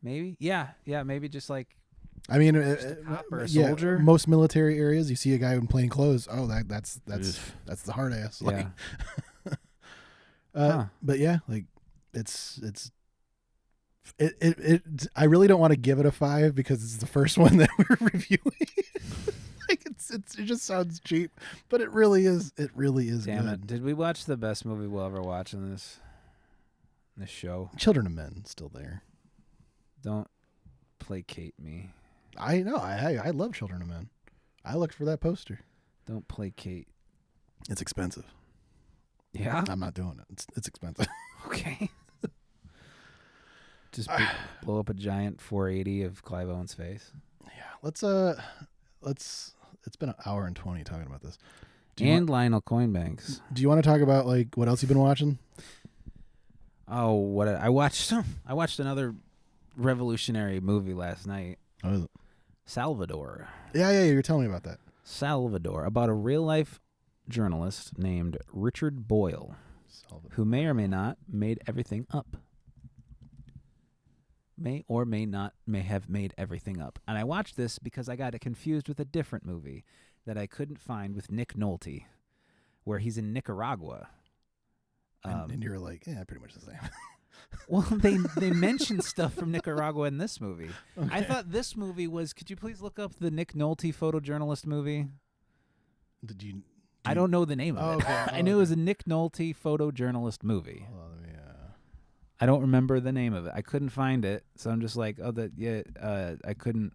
Maybe, yeah, maybe just like I mean, a cop or a yeah, soldier? most military areas, you see a guy in plain clothes. Oh, that's the hard ass. Like, Yeah. But yeah, like it's I really don't want to give it a 5 because it's the first one that we're reviewing. Like it just sounds cheap, but it really is. It really is. Damn good. it! Did we watch the best movie we'll ever watch in this show? Children of Men still there. Don't placate me. I know. I love Children of Men. I looked for that poster. Don't placate. It's expensive. Yeah. I'm not doing it. It's expensive. Okay. Just blow up a giant 480 of Clive Owen's face. Yeah. Let's. It's been an hour and 20 talking about this. Lionel Coinbanks. Do you want to talk about like what else you've been watching? Oh, what I watched. I watched another revolutionary movie last night. What is it? Salvador. Yeah. You're telling me about that. Salvador, about a real life journalist named Richard Boyle, who may or may not made everything up. May have made everything up. And I watched this because I got it confused with a different movie that I couldn't find with Nick Nolte, where he's in Nicaragua. And you're like, yeah, pretty much the same. Well, they mentioned stuff from Nicaragua in this movie. Okay. I thought this movie was. Could you please look up the Nick Nolte photojournalist movie? I don't know the name of it. Okay. I knew it was a Nick Nolte photojournalist movie. Hold on, let me, I don't remember the name of it. I couldn't find it, so I'm just like, I couldn't.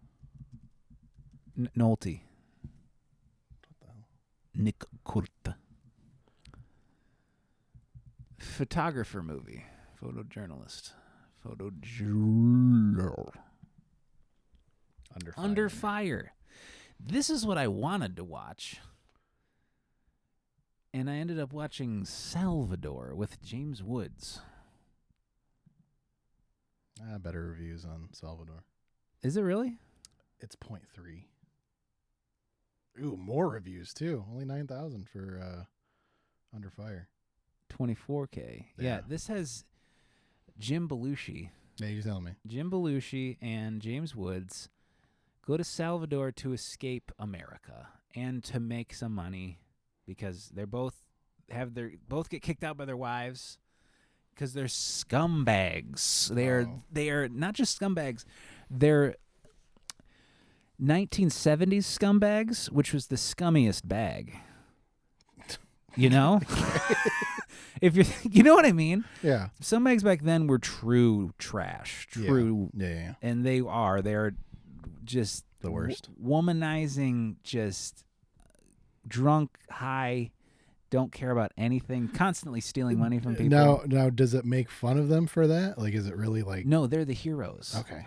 Nolte. what the hell? Nick Curta. Photographer movie. Photojournalist. Photojournal. Under Fire. This is what I wanted to watch. And I ended up watching Salvador with James Woods. Better reviews on Salvador. Is it really? It's 0.3. Ooh, more reviews too. Only 9,000 for Under Fire. 24K. Yeah, this has Jim Belushi. Yeah, you're telling me. Jim Belushi and James Woods go to Salvador to escape America and to make some money because they're both get kicked out by their wives because they're scumbags. They are not just scumbags. They're 1970s scumbags, which was the scummiest bag. You know? If you know what I mean? Yeah. Scumbags back then were true trash. True. Yeah. And they're just The worst. Womanizing, just drunk, high, don't care about anything, constantly stealing money from people. Now, does it make fun of them for that? Like, is it really like? No, they're the heroes. Okay.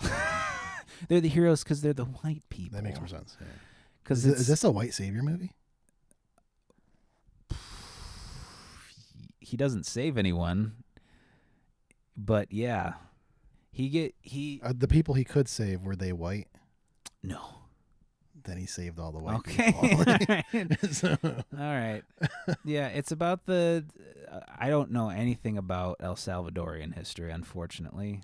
They're the heroes because they're the white people. That makes more sense. Yeah. Because Is this a white savior movie? He doesn't save anyone, but yeah, the people he could save, were they white? No. Then he saved all the white Okay. people. All right. Yeah, it's about I don't know anything about El Salvadorian history, unfortunately.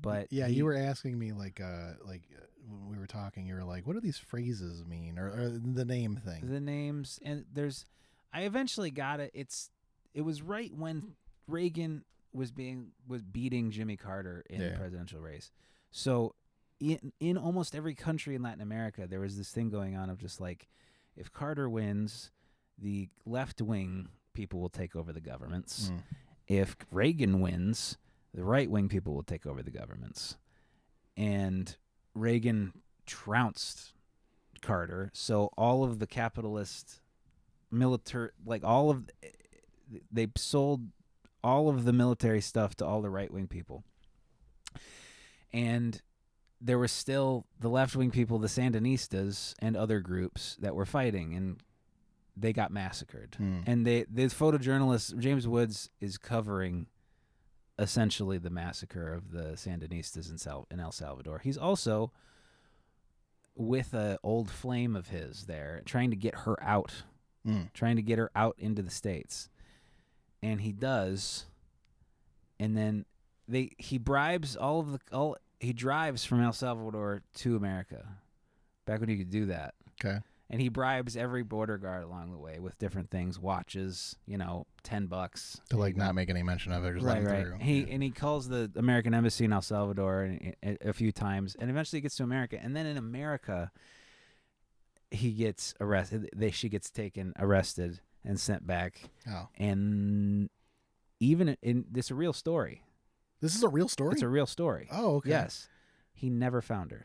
But yeah, you were asking me like when we were talking, you were like, what do these phrases mean, or the name thing? The names, and I eventually got it. It was right when Reagan was beating Jimmy Carter in the presidential race. So in almost every country in Latin America, there was this thing going on of just like, if Carter wins, the left wing people will take over the governments. If Reagan wins, the right wing people will take over the governments. And Reagan trounced Carter, so all of the capitalist military, they sold all of the military stuff to all the right-wing people. And there were still the left-wing people, the Sandinistas, and other groups that were fighting, and they got massacred. And the photojournalist, James Woods, is covering essentially the massacre of the Sandinistas in El Salvador. He's also with an old flame of his there, trying to get her out, trying to get her out into the States. And he does, and then he bribes all he drives from El Salvador to America, back when you could do that. Okay. And he bribes every border guard along the way with different things, watches, $10. To like not make any mention of it, just let him through. And he calls the American embassy in El Salvador a few times, and eventually gets to America. And then in America, he gets arrested. She gets arrested and sent back. Oh. And even in this is a real story. This is a real story? It's a real story. Oh, okay. Yes. He never found her.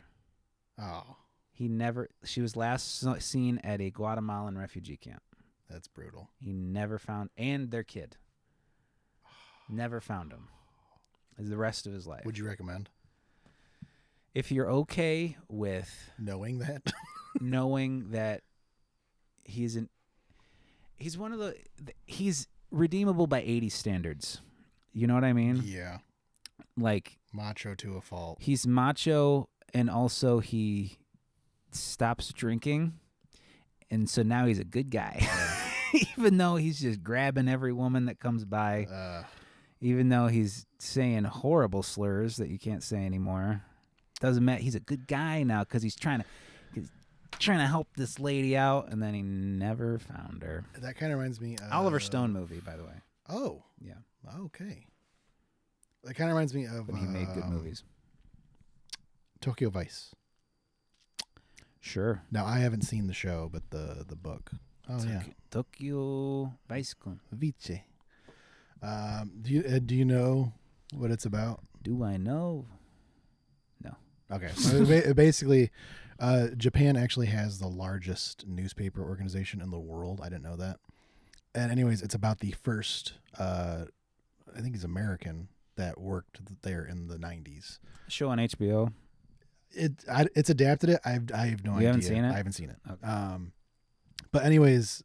Oh. She was last seen at a Guatemalan refugee camp. That's brutal. He never found, and their kid. Never found him. The rest of his life. Would you recommend? If you're okay with knowing that he's redeemable by 80s standards. You know what I mean? Yeah. Like macho to a fault. He's macho, and also he stops drinking, and so now he's a good guy. Even though he's just grabbing every woman that comes by. Even though he's saying horrible slurs that you can't say anymore. Doesn't matter. He's a good guy now because he's trying to help this lady out, and then he never found her. That kind of reminds me of Oliver Stone movie, by the way. Oh. Yeah. Okay. That kind of reminds me of when he made good movies. Tokyo Vice. Sure. Now, I haven't seen the show, but the book. Oh, yeah. Tokyo Vice. Vice. Do you know what it's about? Do I know? No. Okay. So basically, Japan actually has the largest newspaper organization in the world. I didn't know that. And anyways, it's about the first, I think he's American, that worked there in the 90s. Show on HBO. It's adapted it. I have no idea. You haven't seen it? I haven't seen it. Okay. But anyways,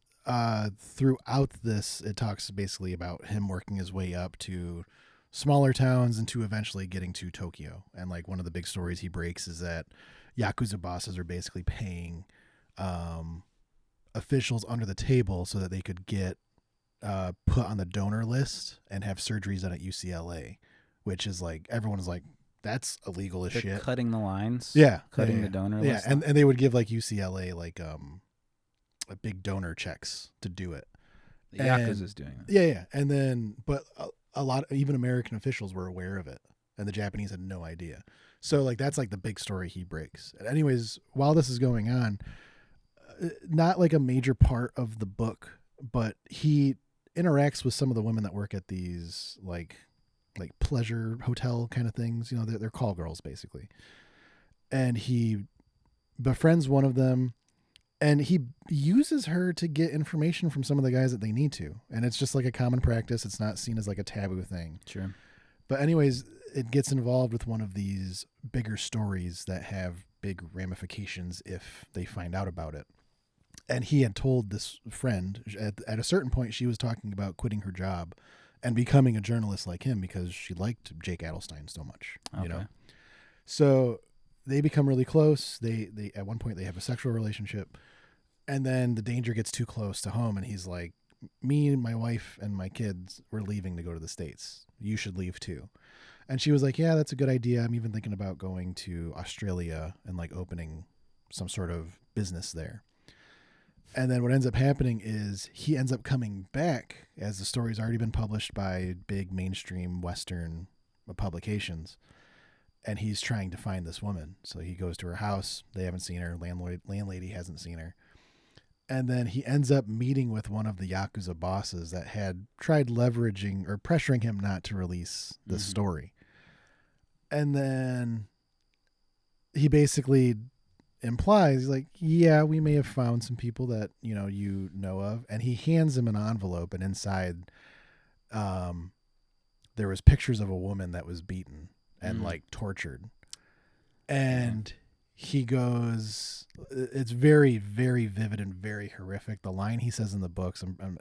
throughout this, it talks basically about him working his way up to smaller towns and to eventually getting to Tokyo. And like one of the big stories he breaks is that Yakuza bosses are basically paying officials under the table so that they could get put on the donor list and have surgeries done at UCLA, which is like, everyone is like, that's illegal as shit. Cutting the lines. Yeah. Cutting the donor list. Yeah, and they would give like UCLA like a big donor checks to do it. The Yakuza's doing it. Yeah. And then, but a lot, even American officials were aware of it, and the Japanese had no idea. So like, that's like the big story he breaks. And anyways, while this is going on, not like a major part of the book, but he interacts with some of the women that work at these like pleasure hotel kind of things. You know, they're call girls basically. And he befriends one of them, and he uses her to get information from some of the guys that they need to. And it's just like a common practice. It's not seen as like a taboo thing. Sure. But anyways, it gets involved with one of these bigger stories that have big ramifications if they find out about it. And he had told this friend at a certain point, she was talking about quitting her job and becoming a journalist like him because she liked Jake Adelstein so much, you know? So they become really close. They at one point they have a sexual relationship, and then the danger gets too close to home. And he's like, me and my wife and my kids, we're leaving to go to the States. You should leave too. And she was like, yeah, that's a good idea. I'm even thinking about going to Australia and like opening some sort of business there. And then what ends up happening is he ends up coming back, as the story's already been published by big mainstream Western publications, and he's trying to find this woman. So he goes to her house. They haven't seen her. Landlady hasn't seen her. And then he ends up meeting with one of the Yakuza bosses that had tried leveraging or pressuring him not to release the story. And then he basically implies, he's like, yeah, we may have found some people that you know of. And he hands him an envelope, and inside there was pictures of a woman that was beaten and like tortured. And he goes, it's very, very vivid and very horrific. The line he says in the books, I'm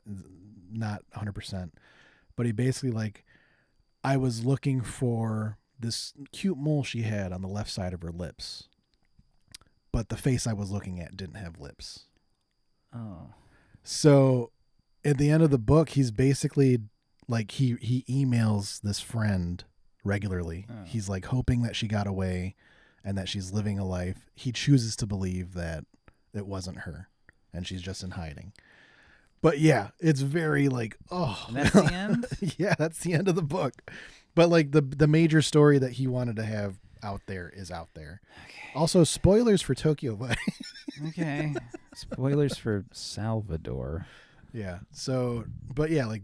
not 100%, but he basically like, I was looking for this cute mole she had on the left side of her lips, but the face I was looking at didn't have lips. Oh. So at the end of the book, he's basically like, he emails this friend regularly. Oh. He's like hoping that she got away and that she's living a life. He chooses to believe that it wasn't her and she's just in hiding. But yeah, it's very like, oh. And that's the end? Yeah, that's the end of the book. But like the major story that he wanted to have out there is out there. Okay. Also, spoilers for Tokyo Vice. Okay. Spoilers for Salvador. Yeah. So, but yeah, like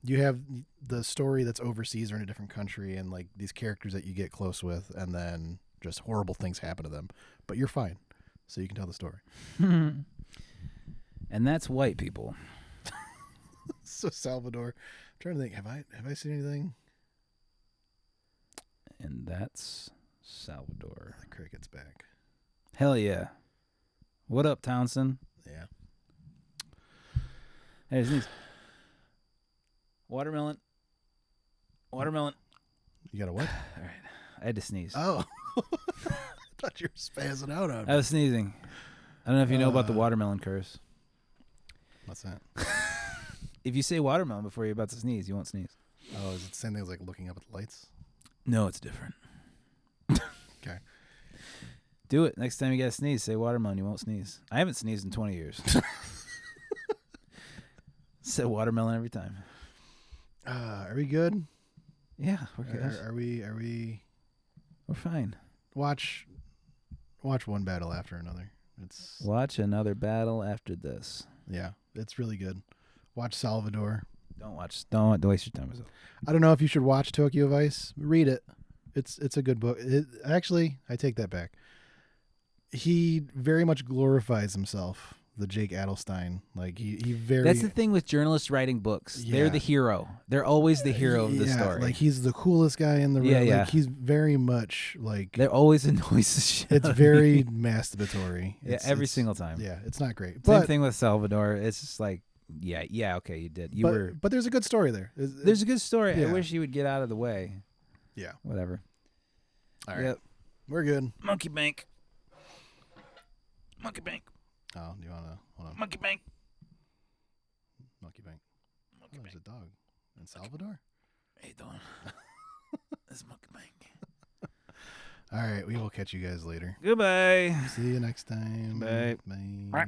you have the story that's overseas or in a different country and like these characters that you get close with and then just horrible things happen to them, but you're fine. So you can tell the story. And that's white people. So Salvador, I'm trying to think, have I seen anything? And that's Salvador. The cricket's back. Hell yeah. What up, Townsend? Yeah. Hey, sneeze. Watermelon. Watermelon. You got a what? All right. I had to sneeze. Oh. I thought you were spazzing out on me. I was sneezing. I don't know if you know about the watermelon curse. What's that? If you say watermelon before you're about to sneeze, you won't sneeze. Oh, is it the same thing as like looking up at the lights? No, it's different. Okay. Do it. Next time you gotta sneeze, say watermelon. You won't sneeze. I haven't sneezed in 20 years. Say watermelon every time. Are we good? Yeah, we're good. Are we? We're fine. Watch one battle after another. It's Watch another battle after this. yeah, it's really good. Watch Salvador. Don't waste your time with it. I don't know if you should watch Tokyo Vice. Read it. It's a good book. Actually, I take that back. He very much glorifies himself, the Jake Adelstein. Like he very. That's the thing with journalists writing books. Yeah. They're the hero. They're always the hero of the yeah, story. Like he's the coolest guy in the room. Yeah, yeah. Like he's very much like. They're always annoys the shit. It's out of very me. masturbatory. Yeah, every single time. Yeah, it's not great. Same But thing with Salvador. It's just like, yeah, okay, you did. but there's a good story there. There's a good story. Yeah. I wish you would get out of the way. Yeah. Whatever. All right. Yep. We're good. Monkey Bank. Monkey Bank. Oh, do you want to hold on? Monkey Bank. Monkey Bank. Monkey There's Bank. a dog in Salvador. How you doing? This is Monkey Bank. All right, we will catch you guys later. Goodbye. See you next time. Bye. Bye.